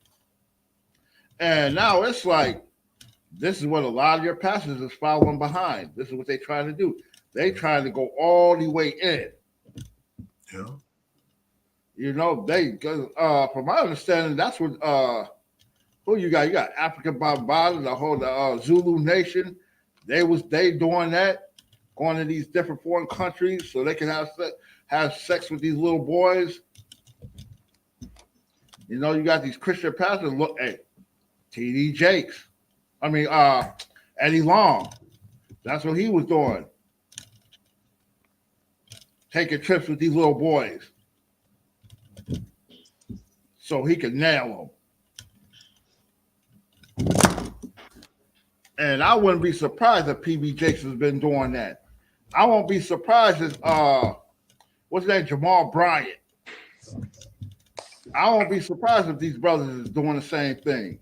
And now it's like, this is what a lot of your pastors is following behind. This is what they're trying to do. They trying to go all the way in. Yeah. From my understanding, that's what who you got? You got Africa Bambaataa, the whole Zulu Nation. They doing that, going to these different foreign countries so they can have sex with these little boys. You got these Christian pastors. Look, hey, T.D. Jakes. Eddie Long. That's what he was doing. Taking trips with these little boys so he could nail them. And I wouldn't be surprised if PB Jakes has been doing that. I won't be surprised if what's that, Jamal Bryant. I won't be surprised if these brothers is doing the same thing.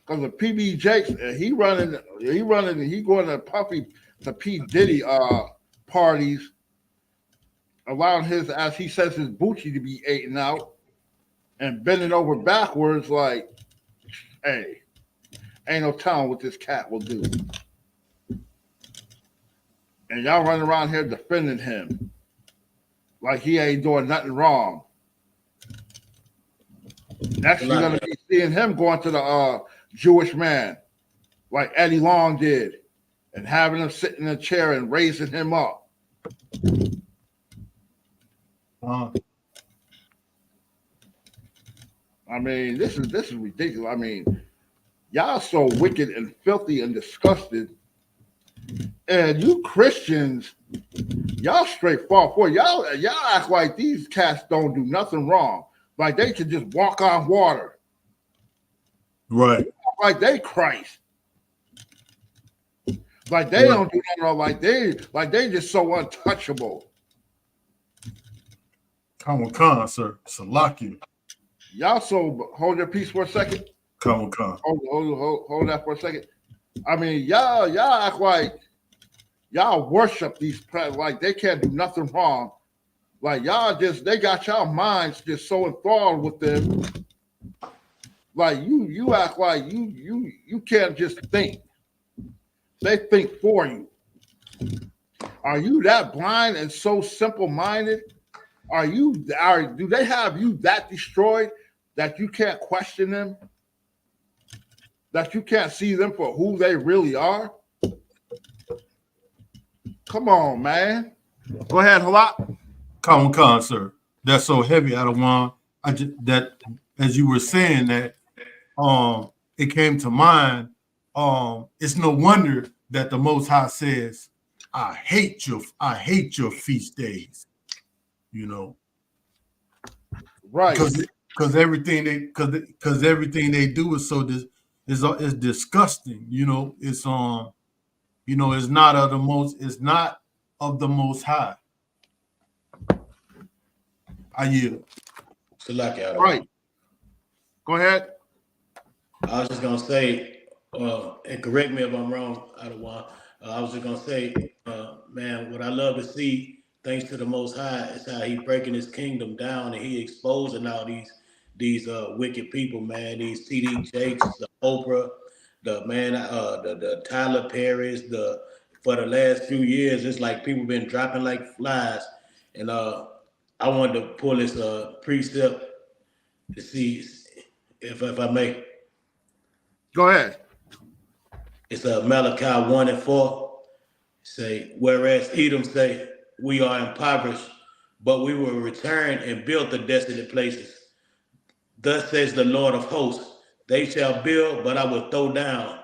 Because the PB Jakes, he going to P. Diddy parties, allowing his, as he says, his Bucci to be eaten out and bending over backwards like, hey, ain't no telling what this cat will do. And y'all running around here defending him like he ain't doing nothing wrong. Next, you're going to be seeing him going to the Jewish man like Eddie Long did and having him sit in a chair and raising him up. This is ridiculous. Y'all so wicked and filthy and disgusted. And you Christians, y'all straight fall for it. Y'all act like these cats don't do nothing wrong. Like they can just walk on water. Right. Like they Christ. Like they don't do nothing wrong. Like they just so untouchable. Come, sir. Salakia. Y'all so hold your peace for a second. Come. Hold that for a second. Y'all act like y'all worship these like they can't do nothing wrong. Like y'all they got y'all minds just so enthralled with them. Like you act like you can't just think. They think for you. Are you that blind and so simple-minded? Do they have you that destroyed that you can't question them? That you can't see them for who they really are? Come on, man. Go ahead, Halak. Con, sir. That's so heavy, Adawan. That as you were saying that, it came to mind. It's no wonder that the Most High says, I hate your feast days. You know, right? Because everything they do is so is disgusting. You know, it's it's not of the Most High. I yield. Right. Go ahead. I was just gonna say, and correct me if I'm wrong, Adawan. I was just gonna say, man, what I love to see, thanks to the Most High, is how He breaking His kingdom down and He exposing all these wicked people, man. These T.D. Jakes, the Oprah, the Tyler Perry's, for the last few years, it's like people been dropping like flies, and I wanted to pull this precept to see if I may. Go ahead. It's Malachi 1:4. Say, whereas Edom say, we are impoverished, but we will return and build the desolate places. Thus says the Lord of hosts, they shall build, but I will throw down,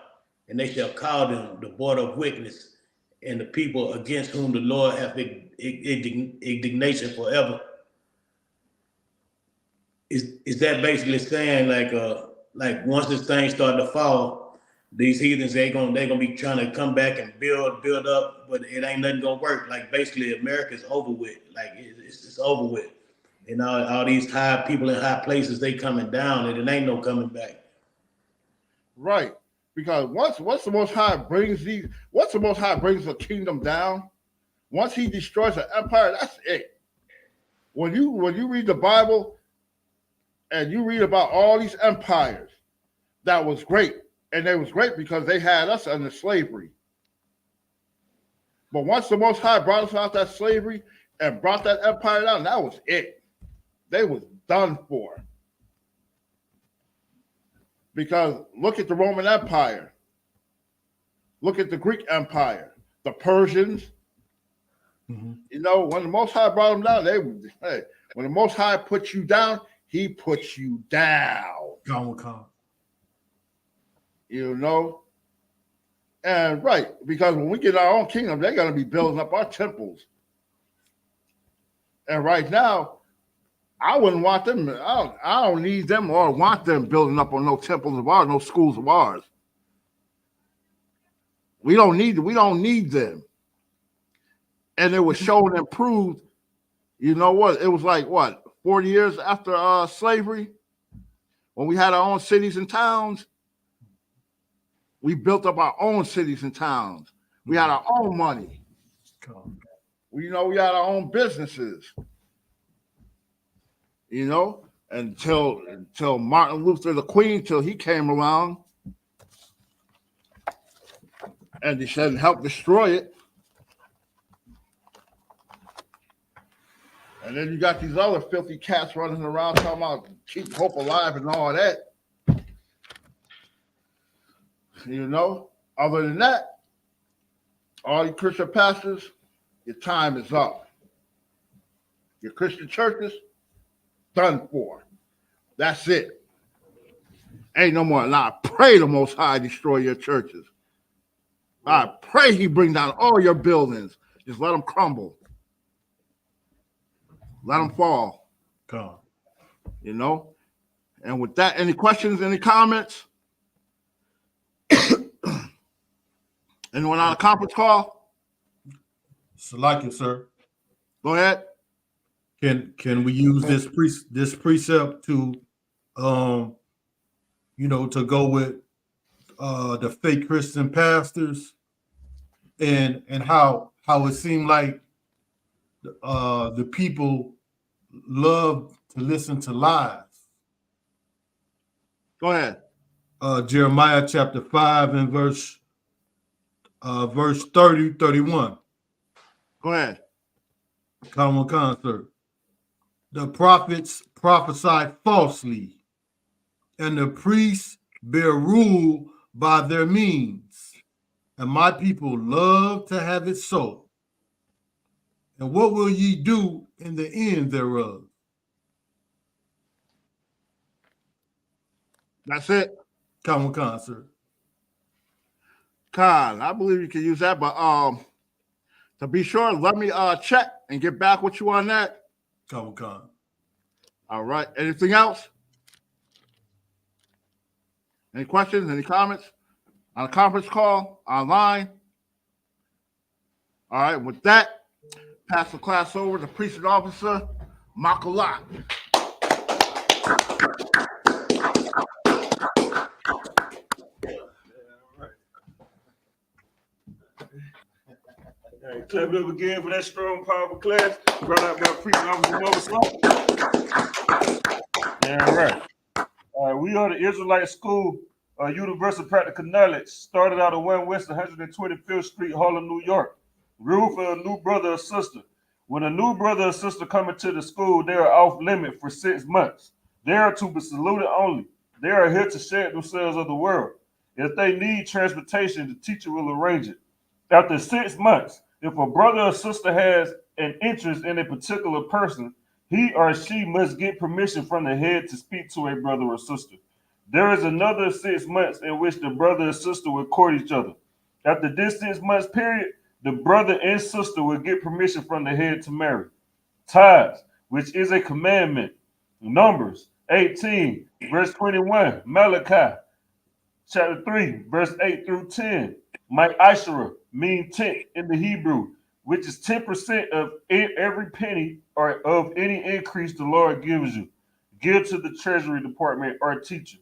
and they shall call them the border of wickedness, and the people against whom the Lord hath indignation forever. Is that basically saying like once this thing start to fall, these heathens they gonna be trying to come back and build up, but it ain't nothing gonna work. Like basically America's over with. Like it's over with. And all these high people in high places, they coming down, and it ain't no coming back. Right. Because once the Most High brings the kingdom down, once He destroys the empire, that's it. When you read the Bible and you read about all these empires, that was great. And they was great because they had us under slavery. But once the Most High brought us out that slavery and brought that empire down, that was it. They was done for. Because look at the Roman Empire. Look at the Greek Empire, the Persians. Mm-hmm. You know, when the Most High brought them down, when the Most High puts you down, He puts you down. Come. You know? And right, because when we get our own kingdom, they're going to be building up our temples. And right now, I wouldn't want them. I don't need them or want them building up on no temples of ours, no schools of ours. We don't need them. And it was shown and proved. You know what? It was like 40 years after slavery, when we had our own cities and towns. We built up our own cities and towns. We had our own money. We had our own businesses. You know, until Martin Luther the Queen, till he came around and he said help destroy it. And then you got these other filthy cats running around talking about keep hope alive and all that. You know, other than that, all you Christian pastors, your time is up. Your Christian churches, done for. That's it. Ain't no more. And I pray the Most High destroy your churches. I pray He bring down all your buildings. Just let them crumble. Let them fall. Come. You know? And with that, any questions, any comments? Anyone on a conference call? Select it, sir. Go ahead. Can we use this precept to to go with the fake Christian pastors and how it seemed like the people love to listen to lies. Go ahead. Jeremiah chapter 5 and verse 30, 31. Go ahead. Common concert. The prophets prophesy falsely, and the priests bear rule by their means. And my people love to have it so. And what will ye do in the end thereof? That's it. Common concert. Con, I believe you can use that, but to be sure, let me check and get back with you on that. Common con. All right. Anything else? Any questions? Any comments on a conference call online? All right. With that, pass the class over to precinct officer Makala. All right, clap it up again for that strong, powerful class brought out by Precinct Officer Moses. All right. We are the Israelite School, Universal Practical Knowledge, started out at 1 West 125th Street, Harlem, New York. Rule for a new brother or sister. When a new brother or sister come into the school, they are off limit for 6 months. They are to be saluted only. They are here to shed themselves of the world. If they need transportation, the teacher will arrange it. After 6 months, if a brother or sister has an interest in a particular person, he or she must get permission from the head to speak to a brother or sister. There is another 6 months in which the brother and sister will court each other. After this 6 months period, the brother and sister will get permission from the head to marry. Tithes, which is a commandment. Numbers 18, verse 21. Malachi, chapter 3, verse 8 through 10. My Ashura mean tent in the Hebrew, which is 10% of every penny or of any increase the Lord gives you. Give to the Treasury Department or teacher.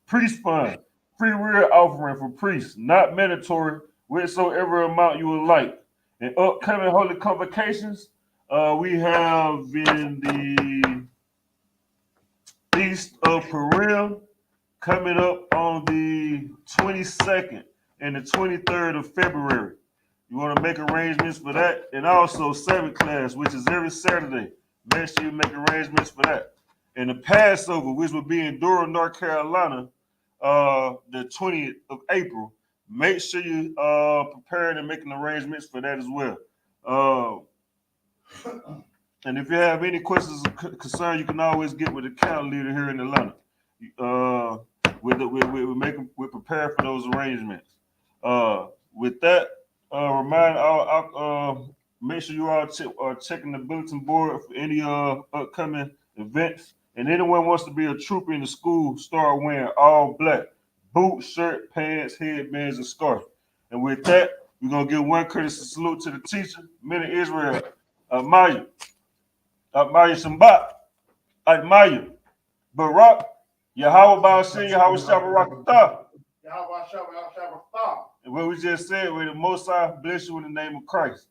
Priest fund, free will offering for priests, not mandatory, whatsoever amount you would like. In upcoming holy convocations, we have in the Feast of Purim coming up on the 22nd and the 23rd of February. You want to make arrangements for that. And also 7th class, which is every Saturday. Make sure you make arrangements for that. And the Passover, which will be in Durham, North Carolina, the 20th of April. Make sure you preparing and making arrangements for that as well. And if you have any questions or concern, you can always get with the county leader here in Atlanta. We're prepared for those arrangements. With that, make sure you all are checking the bulletin board for any upcoming events. And anyone wants to be a trooper in the school, start wearing all black: boots, shirt, pants, headbands, and scarf. And with that, we're gonna give one courtesy salute to the teacher, men of Israel, Maya Shambat, Maya Barak, Yahweh Ba'ashem, Yahweh Shabbat. And what we just said, with the Most High bless you in the name of Christ.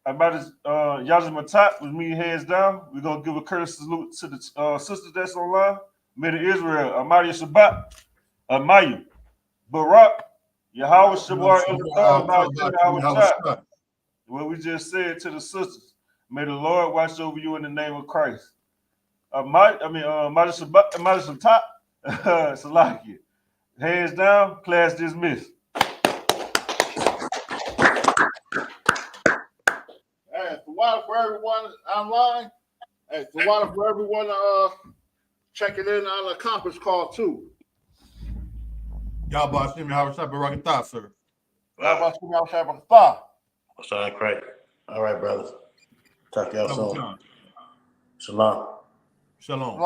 About this, Yajim Matat with me hands down. We're gonna give a courtesy salute to the sisters that's online. Men of Israel, Amaya Shabbat, Maya Barak, Yahweh Shabbat. What we just said to the sisters, may the Lord watch over you in the name of Christ. Maya Shabbat, Shabbat, Salakia. Hands down, class dismissed. Hey, for water for everyone online. Hey, for water for everyone checking in on the conference call too. Y'all boss me how sir. Y'all boss What's that, Craig? All right, brothers. Talk to y'all soon. Shalom. Shalom.